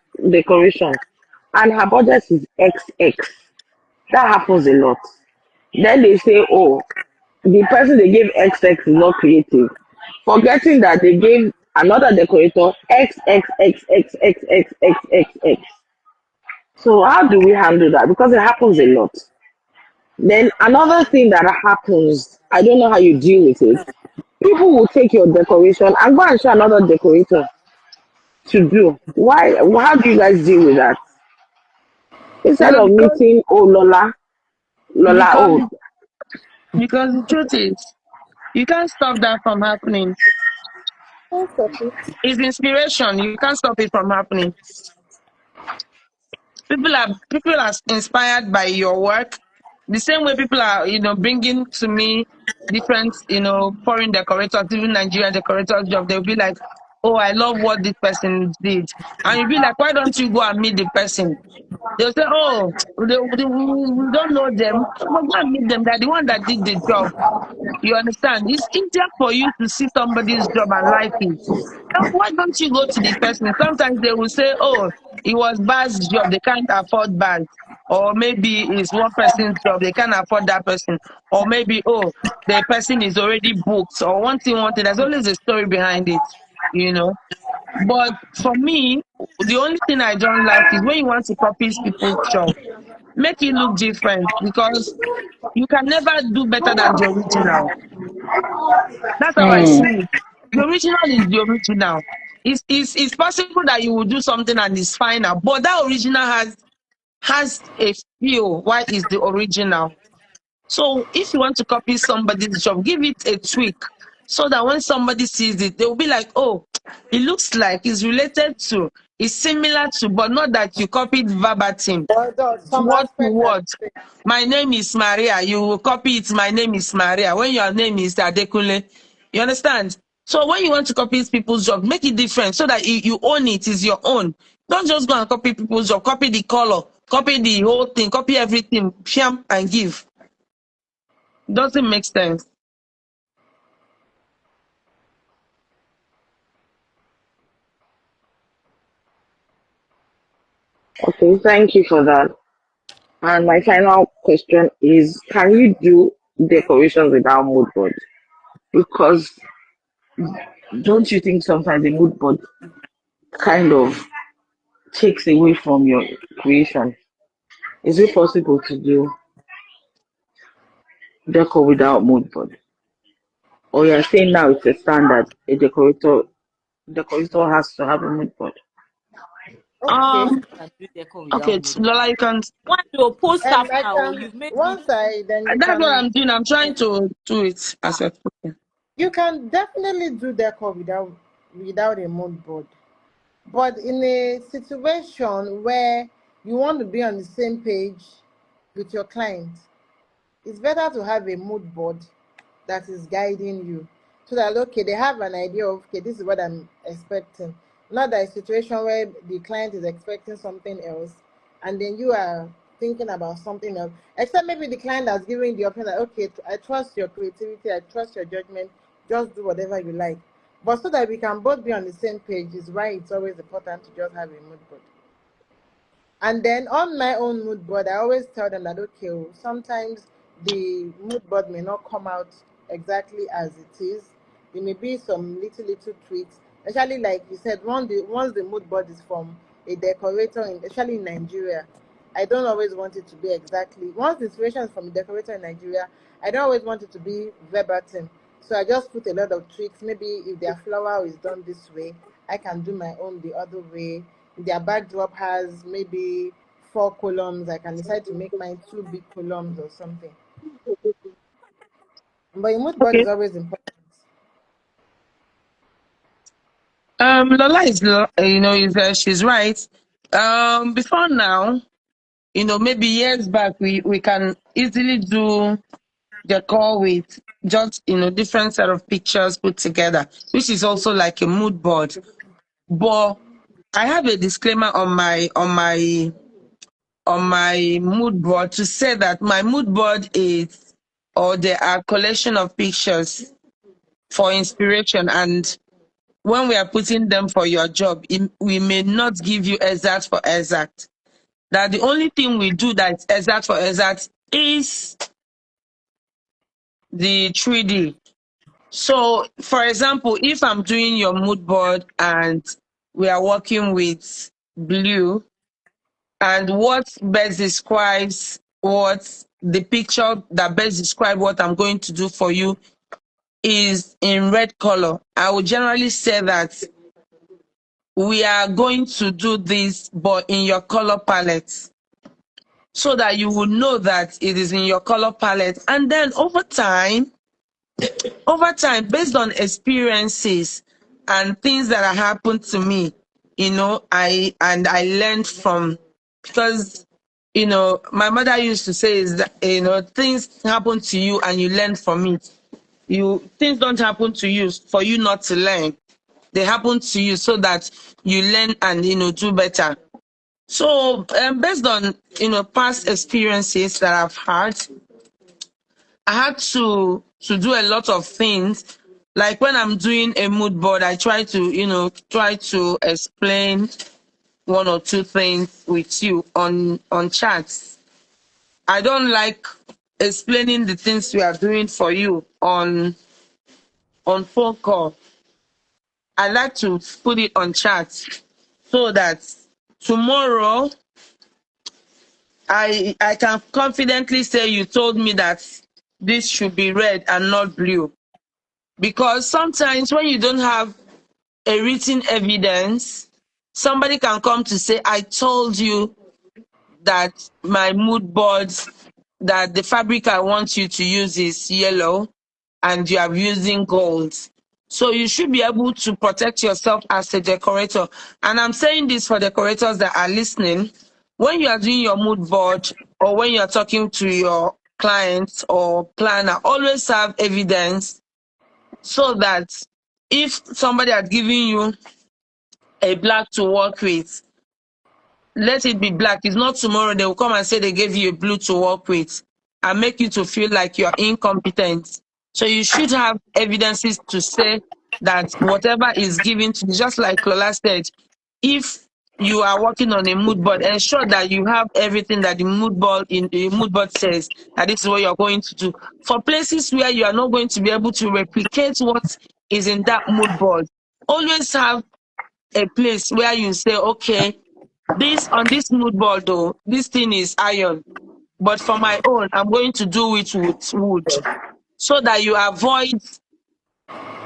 and her budget is XX. That happens a lot. Then they say, "Oh, the person they gave XX is not creative," forgetting that they gave another decorator XXXXXXXXX. So how do we handle that? Because it happens a lot. Then another thing that happens, I don't know how you deal with it. People will take your decoration and go and show another decorator to do. Why? How do you guys deal with that? Instead of Because meeting, oh Lola, because oh, because the truth is, you can't stop that from happening. Can't stop it. It's inspiration. You can't stop it from happening. People are inspired by your work. The same way people are, bringing to me different, foreign decorators, even Nigerian decorators job. They'll be like, "Oh, I love what this person did," and you'll be like, "Why don't you go and meet the person?" They'll say, "Oh, we don't know them." But go and meet them. They're the one that did the job. You understand? It's easier for you to see somebody's job and like it. Now, why don't you go to the person? Sometimes they will say, "Oh, it was Baz' job. They can't afford Baz." Or maybe it's one person's job. They can't afford that person. Or maybe, oh, the person is already booked. Or one thing. There's always a story behind it, you know. But for me, the only thing I don't like is when you want to copy people's job, make it look different because you can never do better than the original. That's how I see mm, it. The original is the original. It's possible that you will do something and it's final, but that original has a feel. Why is the original? So if you want to copy somebody's job, give it a tweak so that when somebody sees it, they will be like, "Oh, it looks like it's related to, it's similar to, but not that you copied verbatim, Although some word to aspect are word. the same. My name is Maria." You will copy it. My name is Maria. When your name is Adekunle, you understand? So when you want to copy people's job, make it different so that you own it. Is your own. Don't just go and copy people's job. Copy the color. Copy the whole thing. Copy everything. Sham and give. Doesn't make sense. okay, thank you for that. And my final question is, can you do decorations without mood board? Because don't you think sometimes the mood board kind of takes away from your creation? Is it possible to do deco without mood board? Or you're saying now it's a standard, a decorator has to have a mood board? Okay. Um. Can do deco Okay, without mood. Lola, you can. One to post I after, or can you've made me. once I then That's what I'm doing. I'm trying to do it as a. you can definitely do deco without a mood board. But in a situation where you want to be on the same page with your client, it's better to have a mood board that is guiding you so that okay they have an idea of okay this is what I'm expecting, not that a situation where the client is expecting something else and then you are thinking about something else, except maybe the client has given the option that okay I trust your creativity, I trust your judgment, just do whatever you like. But so that we can both be on the same page is why it's always important to just have a mood board. And then on my own mood board, I always tell them that okay, oh, sometimes the mood board may not come out exactly as it is. There may be some little tweaks. Especially like you said, once the mood board is from a decorator, especially in Nigeria, I don't always want it to be exactly. Once the inspiration is from a decorator in Nigeria, I don't always want it to be verbatim. So I just put a lot of tweaks. Maybe if their flower is done this way, I can do my own the other way. If their backdrop has maybe 4 columns, I can decide to make mine 2 big columns or something. But your mood board Okay. is always important. Lola is, she's right. Before now, maybe years back, we can easily do the call with just, different set of pictures put together, which is also like a mood board. But I have a disclaimer on my mood board to say that my mood board is, or there are collection of pictures for inspiration, and when we are putting them for your job, we may not give you exact for exact. That the only thing we do that's exact for exact is the 3D. So, for example, if I'm doing your mood board and we are working with blue, and what best describes what the picture that best describes what I'm going to do for you is in red color, I would generally say that we are going to do this, but in your color palette, so that you will know that it is in your color palette. And then over time, based on experiences and things that have happened to me, I learned from, because my mother used to say is that things happen to you and you learn from it. Things don't happen to you for you not to learn. They happen to you so that you learn and do better. So based on past experiences that I've had, I had to do a lot of things. Like when I'm doing a mood board, I try to explain one or two things with you on chats. I don't like explaining the things we are doing for you on phone call. I like to put it on chat so that tomorrow I can confidently say you told me that this should be red and not blue. Because sometimes when you don't have a written evidence, somebody can come to say, I told you that my mood boards, that the fabric I want you to use is yellow and you are using gold. So you should be able to protect yourself as a decorator. And I'm saying this for decorators that are listening. When you are doing your mood board or when you're talking to your clients or planner, always have evidence, so that if somebody had given you a black to work with, let it be black. It's not tomorrow they will come and say they gave you a blue to work with and make you to feel like you're incompetent. So you should have evidences to say that whatever is given to you, just like Lola said, if you are working on a mood board, ensure that you have everything that the mood board says that this is what you're going to do. For places where you are not going to be able to replicate what is in that mood board, always have a place where you say, okay, on this mood board though, this thing is iron, but for my own, I'm going to do it with wood, so that you avoid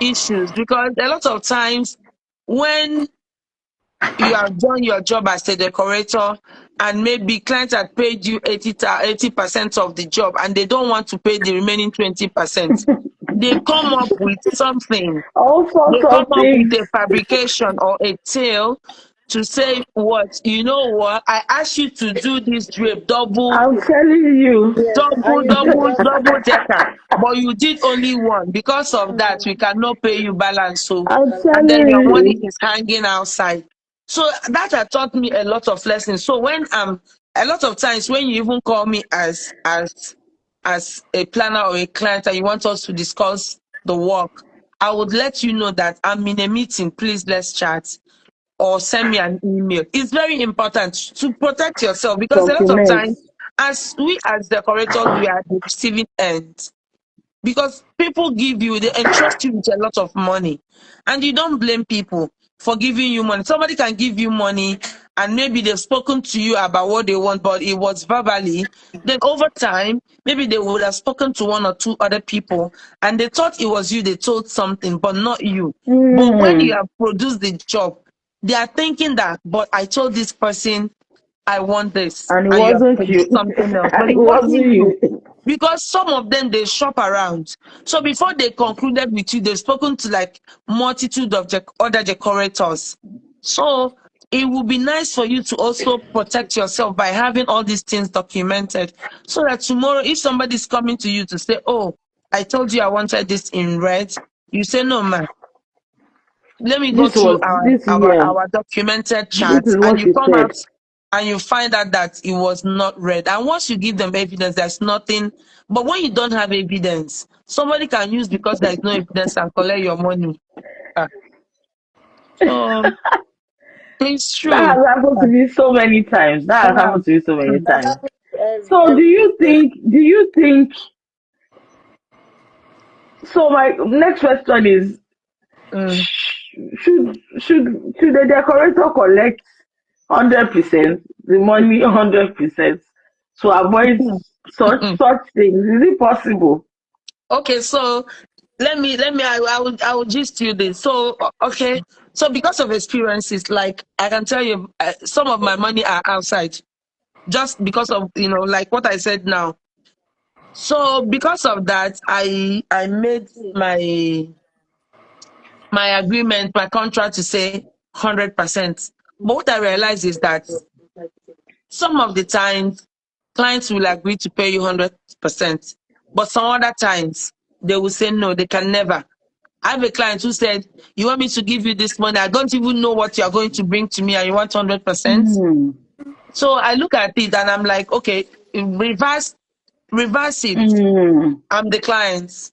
issues. Because a lot of times when you have done your job as a decorator and maybe clients have paid you 80% of the job and they don't want to pay the remaining 20%, they come up with something. All They sorts come of up with things. a fabrication or a tale to say, what, you know what, I asked you to do this drape double I'm telling you. Yes, and you do just decker, but you did only one. Because of that, we cannot pay you balance. So, I'm and then your telling money you. is hanging outside. So that has taught me a lot of lessons. So when a lot of times when you even call me as a planner or a client and you want us to discuss the work, I would let you know that I'm in a meeting. Please let's chat, or send me an email. It's very important to protect yourself, because a lot of times, Documents. as decorators, we are the receiving end. Because people they entrust you with a lot of money, and you don't blame people for giving you money. Somebody can give you money and maybe they've spoken to you about what they want, but it was verbally, then over time, maybe they would have spoken to one or two other people and they thought it was you, they told something, but not you. But when you have produced the job, they are thinking that, but I told this person I want this, And it and you have wasn't you. produced something else, but And it it wasn't wasn't you. you. Because some of them, they shop around. So before they concluded with you, they've spoken to like multitude of other decorators. So it would be nice for you to also protect yourself by having all these things documented, so that tomorrow, if somebody's coming to you to say, oh, I told you I wanted this in red, you say, no, man, let me go This through was this yeah. our documented This charts, is and what you she come said. out and you find out that it was not read. And once you give them evidence, there's nothing. But when you don't have evidence, somebody can use because there is no evidence and collect your money. Ah. So it's That true. has happened to me so many times. That has Yeah. happened to me so many That times. happens to So every do you think so my next question is Mm. should the decorator collect 100% the money 100% to avoid such things? Is it possible? Okay, so let me I will gist you this. So okay, so because of experiences, like I can tell you, some of my money are outside, just because of, like what I said now. So because of that, I made my agreement, my contract to say 100%. But what I realized is that some of the times clients will agree to pay you 100%, but some other times they will say no, they can never. I have a client who said, you want me to give you this money, I don't even know what you are going to bring to me, and you want 100%. Mm. So I look at it and I'm like, okay, reverse it. Mm. I'm the client.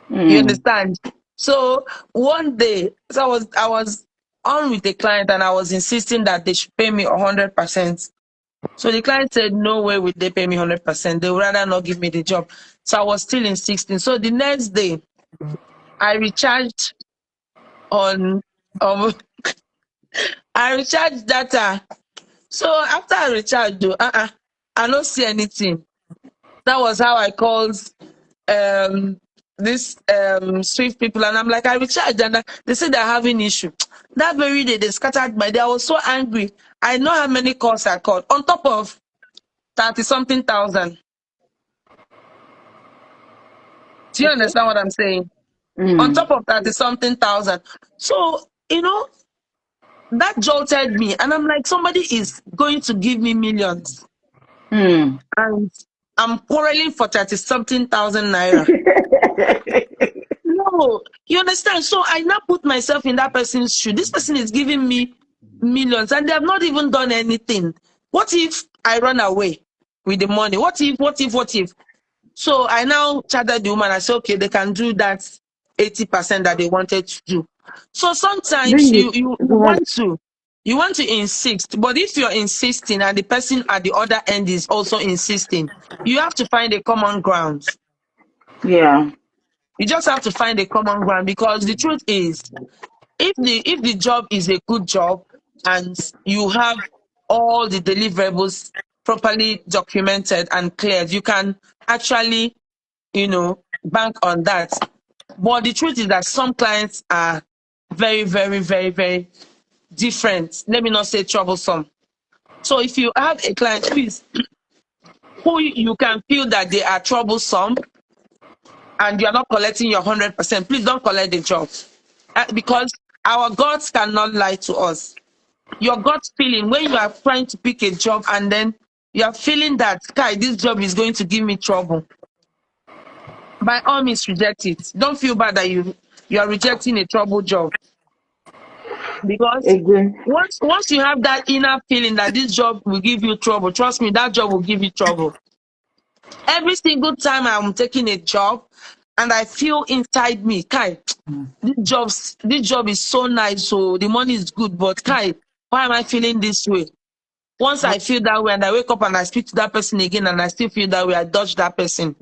You Mm. understand? So one day, so I was on with the client and I was insisting that they should pay me 100%. So the client said, no way would they pay me 100%. They would rather not give me the job. So I was still insisting. So the next day, I recharged on, um, I recharged data. So after I recharged, I don't see anything. That was how I called this Swift people, and I'm like, I recharged, and they said they're having issue. That very day, they scattered my day. I was so angry. I know how many calls I called on top of 30-something thousand. Do you understand what I'm saying? On Mm. top of 30-something thousand. So that jolted me, and I'm like, somebody is going to give me millions, Mm. and I'm quarreling for 30-something thousand naira. No, you understand? So I now put myself in that person's shoe. This person is giving me millions and they have not even done anything. What if I run away with the money? What if? So I now chatted the woman. I said, okay, they can do that 80% that they wanted to do. So sometimes Bring it. you Go ahead. want to insist, but if you're insisting and the person at the other end is also insisting, you have to find a common ground. Yeah. You just have to find a common ground, because the truth is, if the job is a good job and you have all the deliverables properly documented and cleared, you can actually, bank on that. But the truth is that some clients are very, very, very, very different. Let me not say troublesome. So if you have a client who you can feel that they are troublesome and you are not collecting your 100%, please don't collect the job. Because our gods cannot lie to us. Your gut feeling when you are trying to pick a job and then you are feeling that, Kai, this job is going to give me trouble, by all means reject it. Don't feel bad that you are rejecting a trouble job, because Again. once you have that inner feeling that this job will give you trouble, trust me, that job will give you trouble. Every single time I'm taking a job and I feel inside me, Kai, this job is so nice, so the money is good, but Kai, why am I feeling this way? Once I feel that way and I wake up and I speak to that person again and I still feel that way, I dodge that person.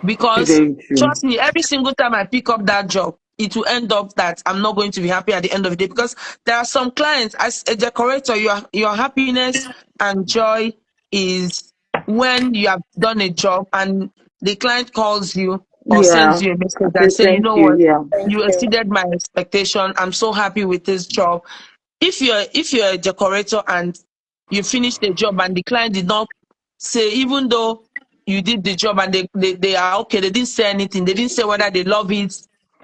Because Very true. trust me, every single time I pick up that job, it will end up that I'm not going to be happy at the end of the day, because there are some clients, as a decorator, your happiness and joy is when you have done a job and the client calls you or sends Yeah. you a I message and say say, you thank know you. what, Yeah. Thank you you. exceeded my expectation. I'm so happy with this job. If you're a decorator and you finished the job and the client did not say, even though you did the job and they are okay, they didn't say anything, they didn't say whether they love it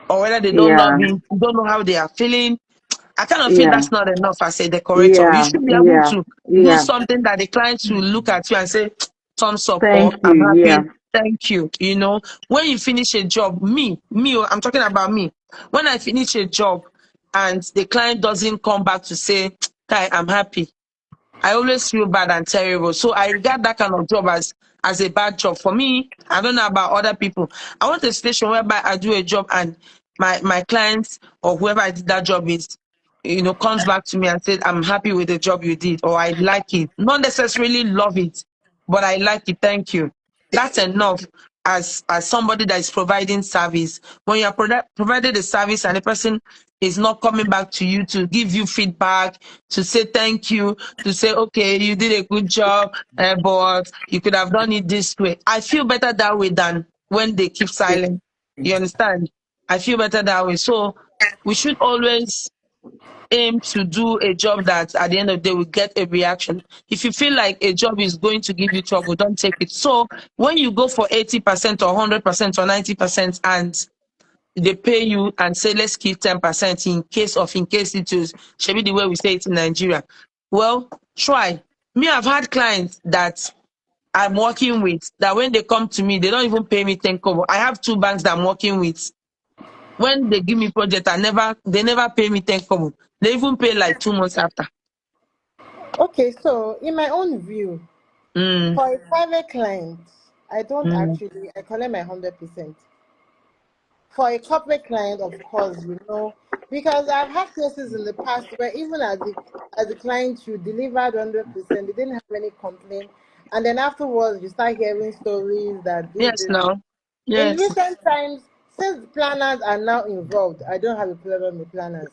or whether they don't love Yeah. it, you don't know how they are feeling. I kind of feel Yeah. that's not enough as a decorator. You Yeah. should be able Yeah. to do Yeah. something that the clients will look at you and say, thumbs up, Thank or I'm you. Yeah. happy, thank you. You know, when you finish a job, I'm talking about me. When I finish a job and the client doesn't come back to say, Kai, I'm happy, I always feel bad and terrible. So I regard that kind of job as a bad job. For me, I don't know about other people. I want a situation whereby I do a job and my clients or whoever I did that job with, comes back to me and said, I'm happy with the job you did, or I like it. Not necessarily love it, but I like it. Thank you. That's enough as somebody that is providing service. When you are provided a service and the person is not coming back to you to give you feedback, to say thank you, to say, okay, you did a good job, but you could have done it this way. I feel better that way than when they keep silent. You understand? I feel better that way. So we should always aim to do a job that at the end of the day will get a reaction. If you feel like a job is going to give you trouble, don't take it. So when you go for 80% or 100% or 90% and they pay you and say, let's keep 10% in case it is, should be the way we say it in Nigeria. Well, try. Me, I've had clients that I'm working with that when they come to me, they don't even pay me 10 kobo. I have 2 banks that I'm working with. When they give me project, they never pay me 10 kobo. They even pay like 2 months after. Okay, so in my own view, Mm, for a private client, mm. I collect my 100%. For a corporate client, of course, because I've had cases in the past where even as a client, you delivered 100%, they didn't have any complaint, and then afterwards you start hearing stories that Yes, this. now. In Yes. recent times, since planners are now involved, I don't have a problem with planners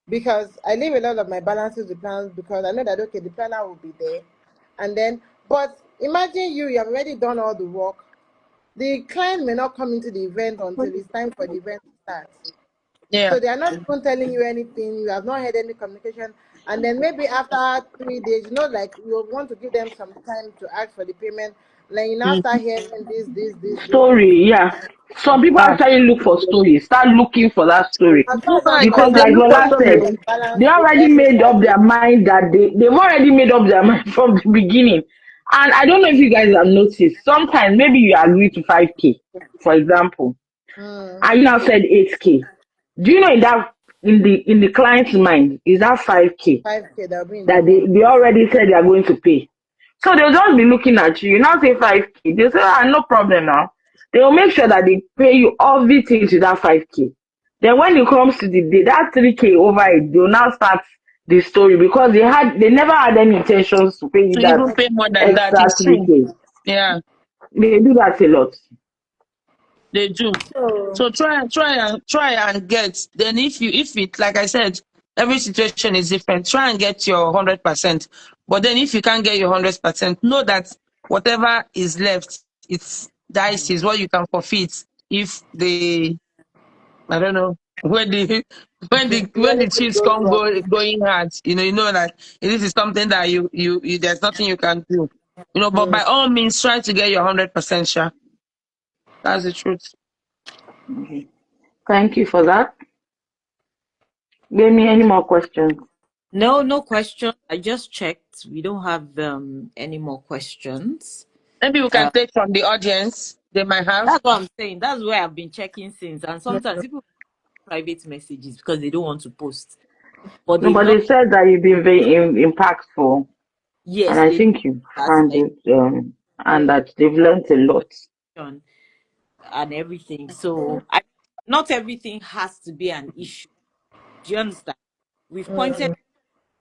because I leave a lot of my balances with planners because I know that okay, the planner will be there, and then but imagine you have already done all the work. The client may not come into the event until it's time for the event to start. Yeah. So they are not even telling you anything. You have not had any communication. And then maybe after 3 days, like you want to give them some time to ask for the payment. Then you now Mm. start hearing this. Story. Yeah. Some people Ah. actually look for stories. Start looking for that story. As far No, as I'm they, Because they concerned, like look for Lola story. said, the balance they with already made up everybody. their mind that they've already made up their mind from the beginning. And I don't know if you guys have noticed, sometimes maybe you agree to 5K, for example, Mm, and you now said 8K. Do you know in the client's mind is that 5K 5K, that'll be in their that mind. they already said they are going to pay? So they'll just be looking at you. You now say 5K. They'll say, no problem now. They will make sure that they pay you everything to that 5K. Then when it comes to the day, that 3K over it, they'll now start the story because they never had any intentions to pay you To that even pay more than that, extra it's true. 3K. Yeah, They do that a lot. they do. So, So try and get. Then if it like I said, every situation is different. Try and get your 100%. But then if you can't get your 100%, know that whatever is left, it's dice is what you can forfeit if I don't know when the if when the anything chiefs goes come wrong, going hard, you know that this is something that you there's nothing you can do. But mm, by all means try to get your 100% sure. That's the truth. Okay. Thank you for that. Give me any more questions. No question. I just checked. We don't have any more questions. Maybe we can take from the audience. They might have. That's what I'm saying. That's where I've been checking since. And sometimes people private messages because they don't want to post. But they've not. Nobody said that you've been very impactful, and Yes, I they think you that's found like it, and that they've learned a lot. and everything. So not everything has to be an issue. Do you understand? We've pointed mm,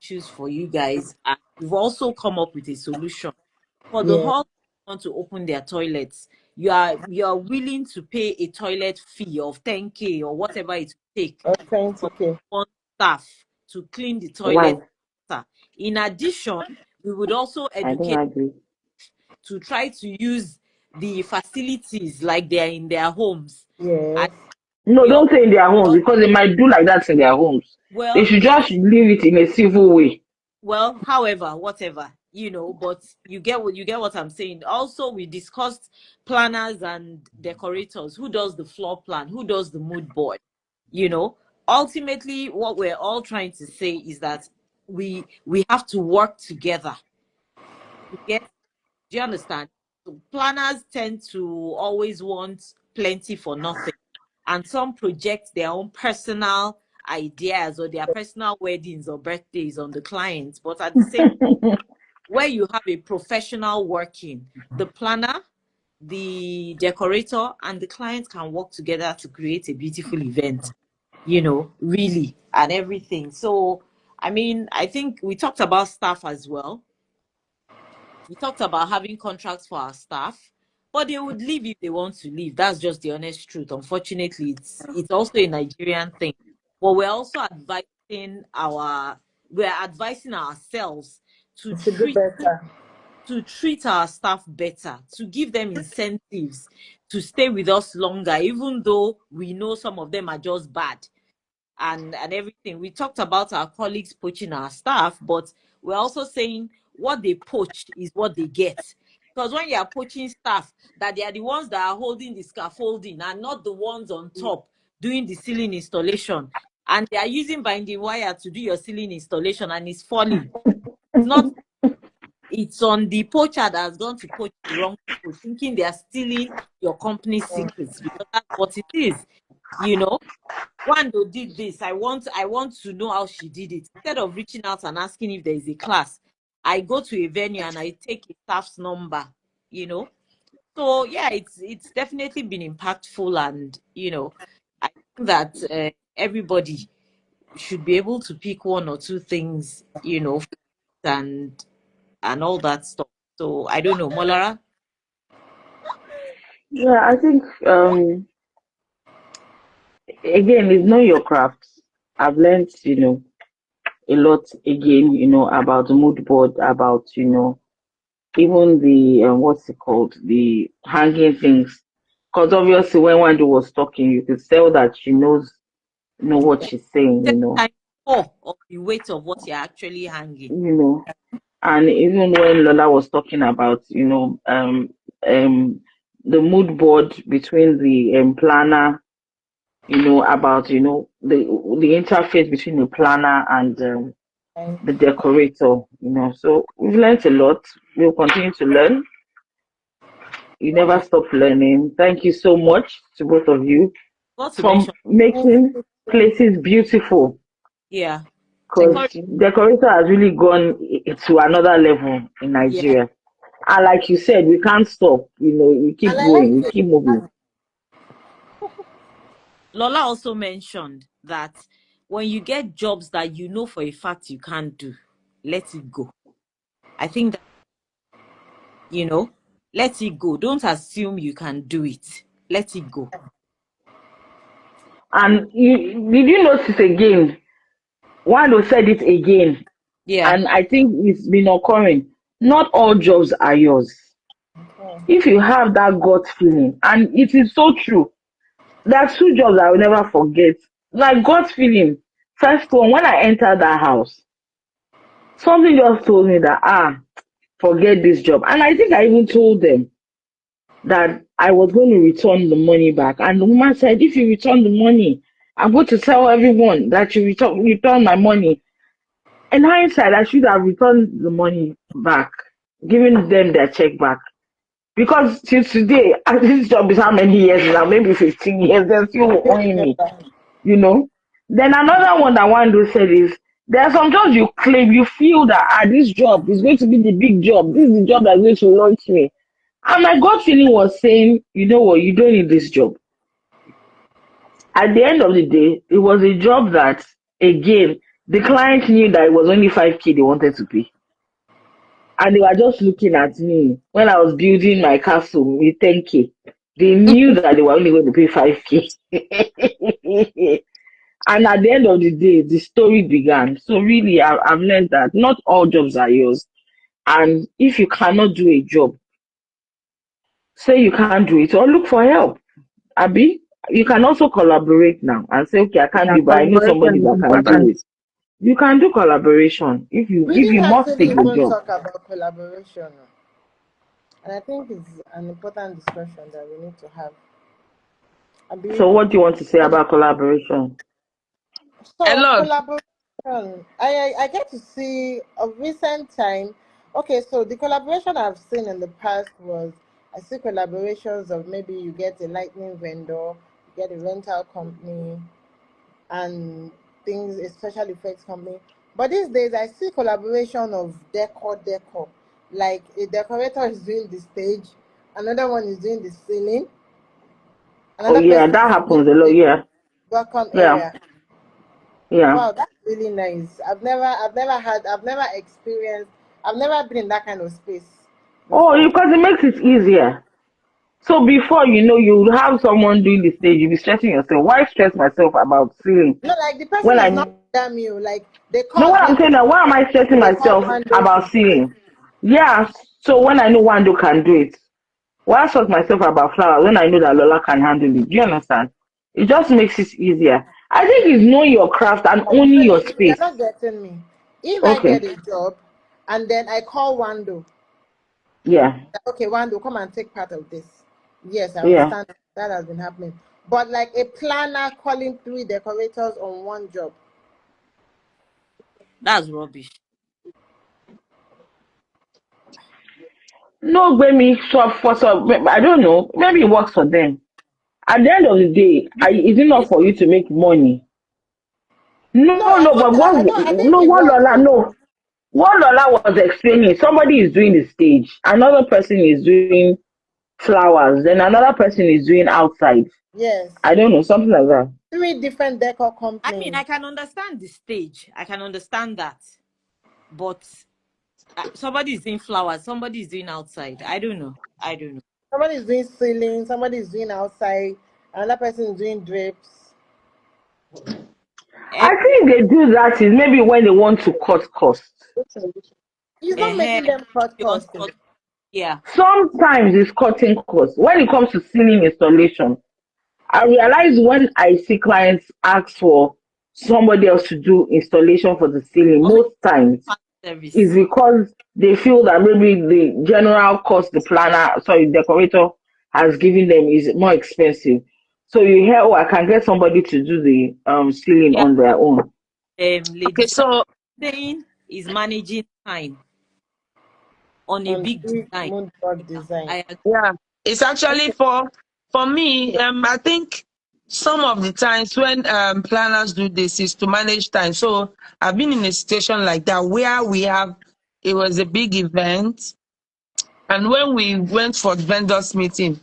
issues for you guys, and we've also come up with a solution for the yeah, hall want to open their toilets. you're willing to pay a toilet fee of 10K or whatever it take Or for 20K. one staff to clean the Why? toilet. In addition, we would also I don't educate agree. to try to use the facilities like they're in their homes. Yes. And No, we don't say in their homes also, because they might do like that in their homes. They well, should just leave it in a civil way. well, however, whatever, but you get what I'm saying. Also, we discussed planners and decorators. Who does the floor plan? Who does the mood board? You know, ultimately, what we're all trying to say is that we have to work together to get. Do you understand? So planners tend to always want plenty for nothing, and some project their own personal ideas or their personal weddings or birthdays on the clients. But at the same, where you have a professional working, the planner, the decorator, and the client can work together to create a beautiful event, really, and everything. So, I mean, I think we talked about staff as well. We talked about having contracts for our staff, but they would leave if they want to leave. That's just the honest truth. Unfortunately, it's also a Nigerian thing. But we're advising ourselves to To do better. treat our staff better, to give them incentives to stay with us longer, even though we know some of them are just bad and everything. We talked about our colleagues poaching our staff, but we're also saying what they poach is what they get. Because when you are poaching staff, that they are the ones that are holding the scaffolding and not the ones on top doing the ceiling installation. And they are using binding wire to do your ceiling installation and it's falling. It's not, it's on the poacher that has gone to poach the wrong people, thinking they are stealing your company's secrets, because that's what it is. Wando did this. I want to know how she did it. Instead of reaching out and asking if there is a class, I go to a venue and I take a staff's number. So yeah, it's definitely been impactful, and I think that everybody should be able to pick one or two things, and all that stuff. So I don't know, Molara. Yeah, I think again, it's know your craft. I've learned, a lot again, about the mood board, about, even the what's it called, the hanging things. Because obviously, when Wando was talking, you could tell that she know what she's saying, 10 times more of the weight of what you're actually hanging. you know. And even when Lola was talking about, the mood board between the planner, about, the interface between the planner and And the decorator, So we've learned a lot. We'll continue to learn. You never stop learning. Thank you so much to both of you Not to for mention, making places beautiful. yeah, Because decor decorator has really gone to another level in yeah. Nigeria. And like you said, we can't stop. We keep I like going, we to keep moving. Lola also mentioned that when you get jobs that you know for a fact you can't do, let it go. I think that, let it go. Don't assume you can do it. Let it go. And did you notice again? Wando said it again, Yeah. and I think it's been occurring. Not all jobs are yours. If you have that gut feeling, and it is so true, there are two jobs I will never forget. Like gut feeling. First one, when I entered that house, something just told me that forget this job. And I think I even told them that I was going to return the money back. And the woman said, if you return the money, I'm going to tell everyone that you return my money. In hindsight, I should have returned the money back, giving them their check back. Because till today, this job is how many years now? Maybe 15 years. They're still owing me, Then another one that Wando said is, there are some jobs you claim, you feel that this job is going to be the big job. This is the job that's going to launch me. And my gut feeling was saying, you know what, you don't need this job. At the end of the day, it was a job that, again, the client knew that it was only 5K they wanted to pay. and they were just looking at me when I was building my castle with 10K. They knew that they were only going to pay 5K. And at the end of the day, the story began. So really, I've learned that not all jobs are yours. And if you cannot do a job, say you can't do it or look for help. Abi, you can also collaborate now and say, okay, I can't Yeah, do, but I know somebody collaboration is that can do important. it. You can do collaboration We if you didn't must actually take the even job. talk about collaboration, and I think it's an important discussion that we need to have. Abi, So what do you want to say what do about collaboration? A So lot. collaboration, I get to see a recent time. Okay, so the collaboration I've seen in the past was I see collaborations of maybe you get a lightning vendor, you get a rental company, and things, a special effects company. But these days I see collaboration of decor. Like a decorator is doing the stage, another one is doing the ceiling, Oh another yeah, person that is doing happens a lot. the Yeah, welcome yeah, area. yeah. Wow, that's really nice. I've never experienced, I've never been in that kind of space Oh, before. because it makes it easier. So before you have someone doing the stage, you'll be stressing yourself. Why stress myself about seeing No, like the person when is I not damn you. Like they know call what I'm maybe saying now? Why am I stressing they call myself Wando to about do it. seeing? Yeah, so when I know Wando can do it, why stress myself about flowers when I know that Lola can handle it? Do you understand? It just makes it easier. I think it's knowing your craft and No, owning your you're space. not getting me. If I Okay. get a job and then I call Wando, Yeah. okay, Wando, come and take part of this. Yes, I Yeah. understand that has been happening. But like a planner calling three decorators on one job. That's rubbish. No, Gbemi, so for some, I don't know. Maybe it works for them. At the end of the day, You is it not it's for you to make money? No, No, no, but I know, I think it what works. Lola, So no. What Lola was explaining, somebody is doing the stage, another person is doing flowers, then another person is doing outside. yes. I don't know, something like that. Three different decor I mean, companies. I can understand the stage. I can understand that. But somebody is doing flowers, somebody is doing outside. I don't know. I don't know. Somebody is doing ceiling, somebody is doing outside, another person is doing drapes. Eh, I think they do that is maybe when they want to cut costs. He's not eh, making them cut you on costs. spot. Yeah. Sometimes it's cutting costs. When it comes to ceiling installation, I realize when I see clients ask for somebody else to do installation for the ceiling, Or maybe most times fan is service. because they feel that maybe the general cost the planner, sorry, decorator has given them is more expensive. So you hear, oh, I can get somebody to do the ceiling Yeah. on their own. Lady Okay, Sam so saying is managing time on a On big big design. moonboard Yeah, design. I agree. yeah, it's actually for me. I think some of the times when planners do this is to manage time. So I've been in a situation like that where it was a big event, and when we went for the vendors meeting,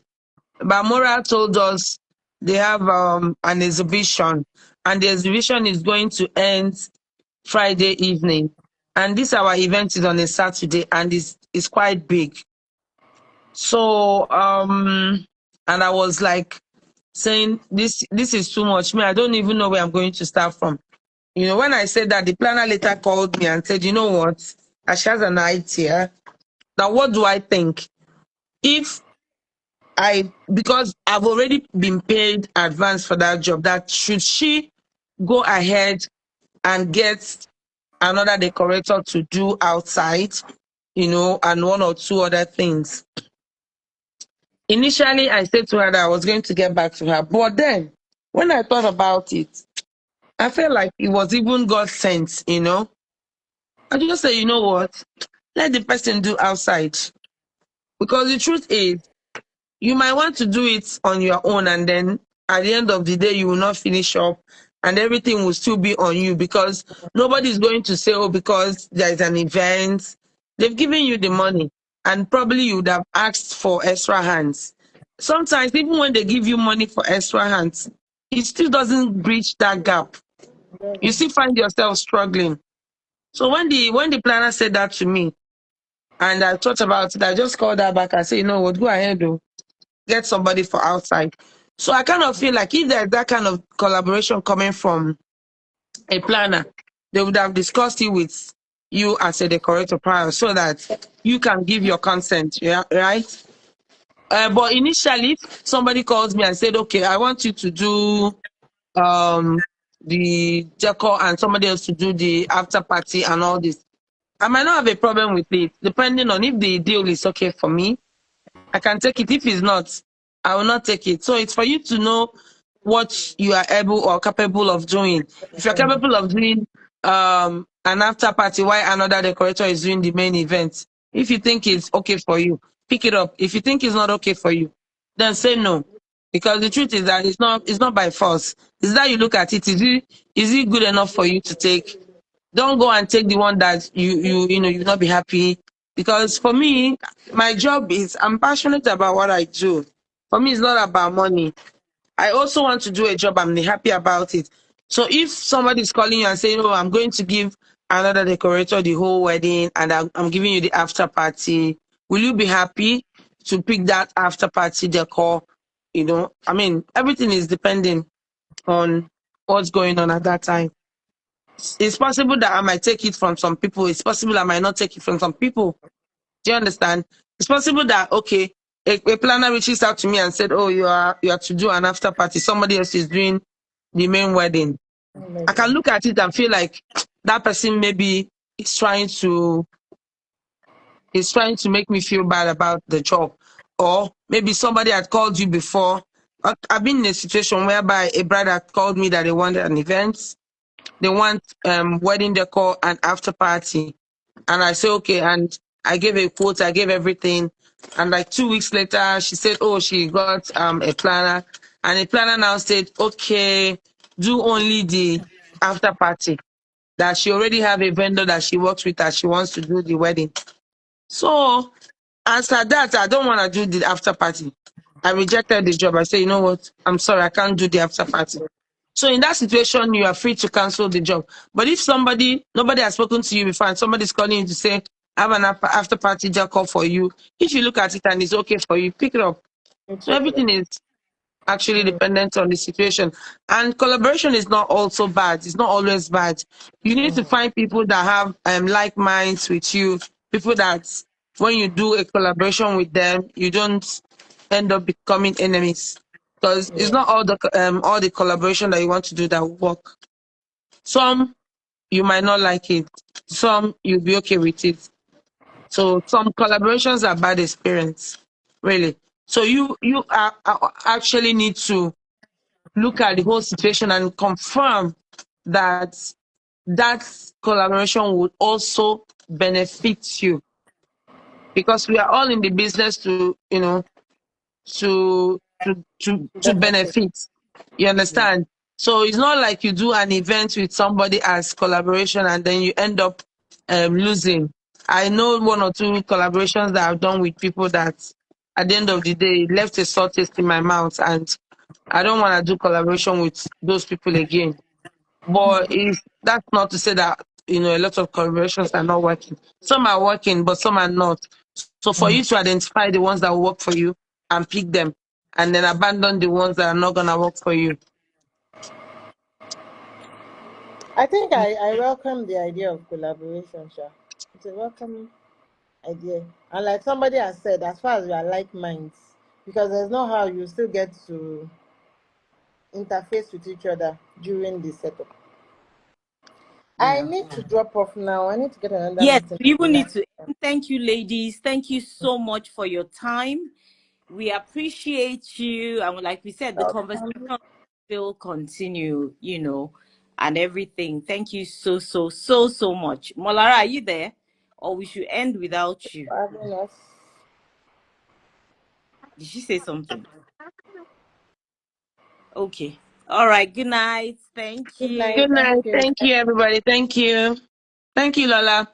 Bamora told us they have an exhibition, and the exhibition is going to end Friday evening, and this our event is on a Saturday, and it's quite big. So and I was like saying this is too much. Me, I don't even know where I'm going to start from. When I said that, the planner later called me and said, you know what? She has an idea. Now what do I think? If because I've already been paid advance for that job, that should she go ahead and get another decorator to do outside, and one or two other things. Initially, I said to her that I was going to get back to her. But then, when I thought about it, I felt like it was even God sent. I just said, you know what? Let the person do outside. Because the truth is, you might want to do it on your own, and then at the end of the day, you will not finish up, and everything will still be on you, because nobody's going to say, oh, because there is an event. They've given you the money, and probably you would have asked for extra hands. Sometimes, even when they give you money for extra hands, it still doesn't bridge that gap. You Really. still find yourself struggling. So when the planner said that to me, And I thought about it. I just called her back and said, you know what, go ahead, though. Get somebody for outside. So I kind of feel like if there's that kind of collaboration coming from a planner, they would have discussed it with you as a decorator prior so that you can give your consent, yeah, right? But initially, somebody calls me and said, okay, I want you to do the decor and somebody else to do the after party and all this. I might not have a problem with it, depending on if the deal is okay for me. I can take it. If it's not, I will not take it. So it's for you to know what you are able or capable of doing. If you're capable of doing an after party while another decorator is doing the main event, if you think it's okay for you, pick it up. If you think it's not okay for you, then say no. Because the truth is that it's not by force. It's that you look at it. Is it good enough for you to take? Don't go and take the one that you'll not be happy. Because for me, my job is, I'm passionate about what I do. For me, it's not about money. I also want to do a job. I'm happy about it. So if somebody is calling you and saying, "Oh, I'm going to give another decorator the whole wedding, and I'm giving you the after party," will you be happy to pick that after party decor? I mean, everything is depending on what's going on at that time. It's possible that I might take it from some people. It's possible I might not take it from some people. Do you understand? It's possible that, okay, a planner reaches out to me and said, "Oh, you are to do an after party. Somebody else is doing the main wedding." I can look at it and feel like that person maybe is trying to make me feel bad about the job. Or maybe somebody had called you before. I've been in a situation whereby a bride had called me that they wanted an event. They want wedding decor and after party. And I say, okay. And I gave a quote, I gave everything. And like 2 weeks later, she said, oh, she got a planner. And the planner now said, okay, do only the after party. That she already have a vendor that she works with that she wants to do the wedding. So as at that, I don't want to do the after party. I rejected the job. I said, you know what? I'm sorry, I can't do the after party. So in that situation, you are free to cancel the job. But if nobody has spoken to you before and somebody's calling you to say, I have an after party job call for you, if you look at it and it's okay for you, pick it up. So everything is actually dependent on the situation. And collaboration is not also bad. It's not always bad. You need to find people that have like minds with you, people that when you do a collaboration with them, you don't end up becoming enemies. Because it's not all the collaboration that you want to do that will work. Some you might not like it. Some you'll be okay with it. So some collaborations are bad experience, really. So you actually need to look at the whole situation and confirm that that collaboration would also benefit you, because we are all in the business to benefit. You understand? So it's not like you do an event with somebody as collaboration and then you end up losing. I know 1 or 2 collaborations that I've done with people that at the end of the day left a sore taste in my mouth, and I don't want to do collaboration with those people again. But that's not to say that a lot of collaborations are not working. Some are working, but some are not. So for you to identify the ones that will work for you and pick them, and then abandon the ones that are not gonna work for you. I think I welcome the idea of collaboration, Sha. It's a welcome idea. And like somebody has said, as far as we are like minds, because there's no how you still get to interface with each other during the setup. I need to drop off now. I need to get another Yes, meeting. we even need to. Thank you, ladies. Thank you so much for your time. We appreciate you. And like we said, the conversation will continue, and everything. Thank you so, so, so, so much. Molara, are you there? Or we should end without you? Having us. Did she say something? Okay. All right. Good night. Thank Good you. night. Good night. Thank you. Thank you, everybody. Thank you. Thank you, Lola.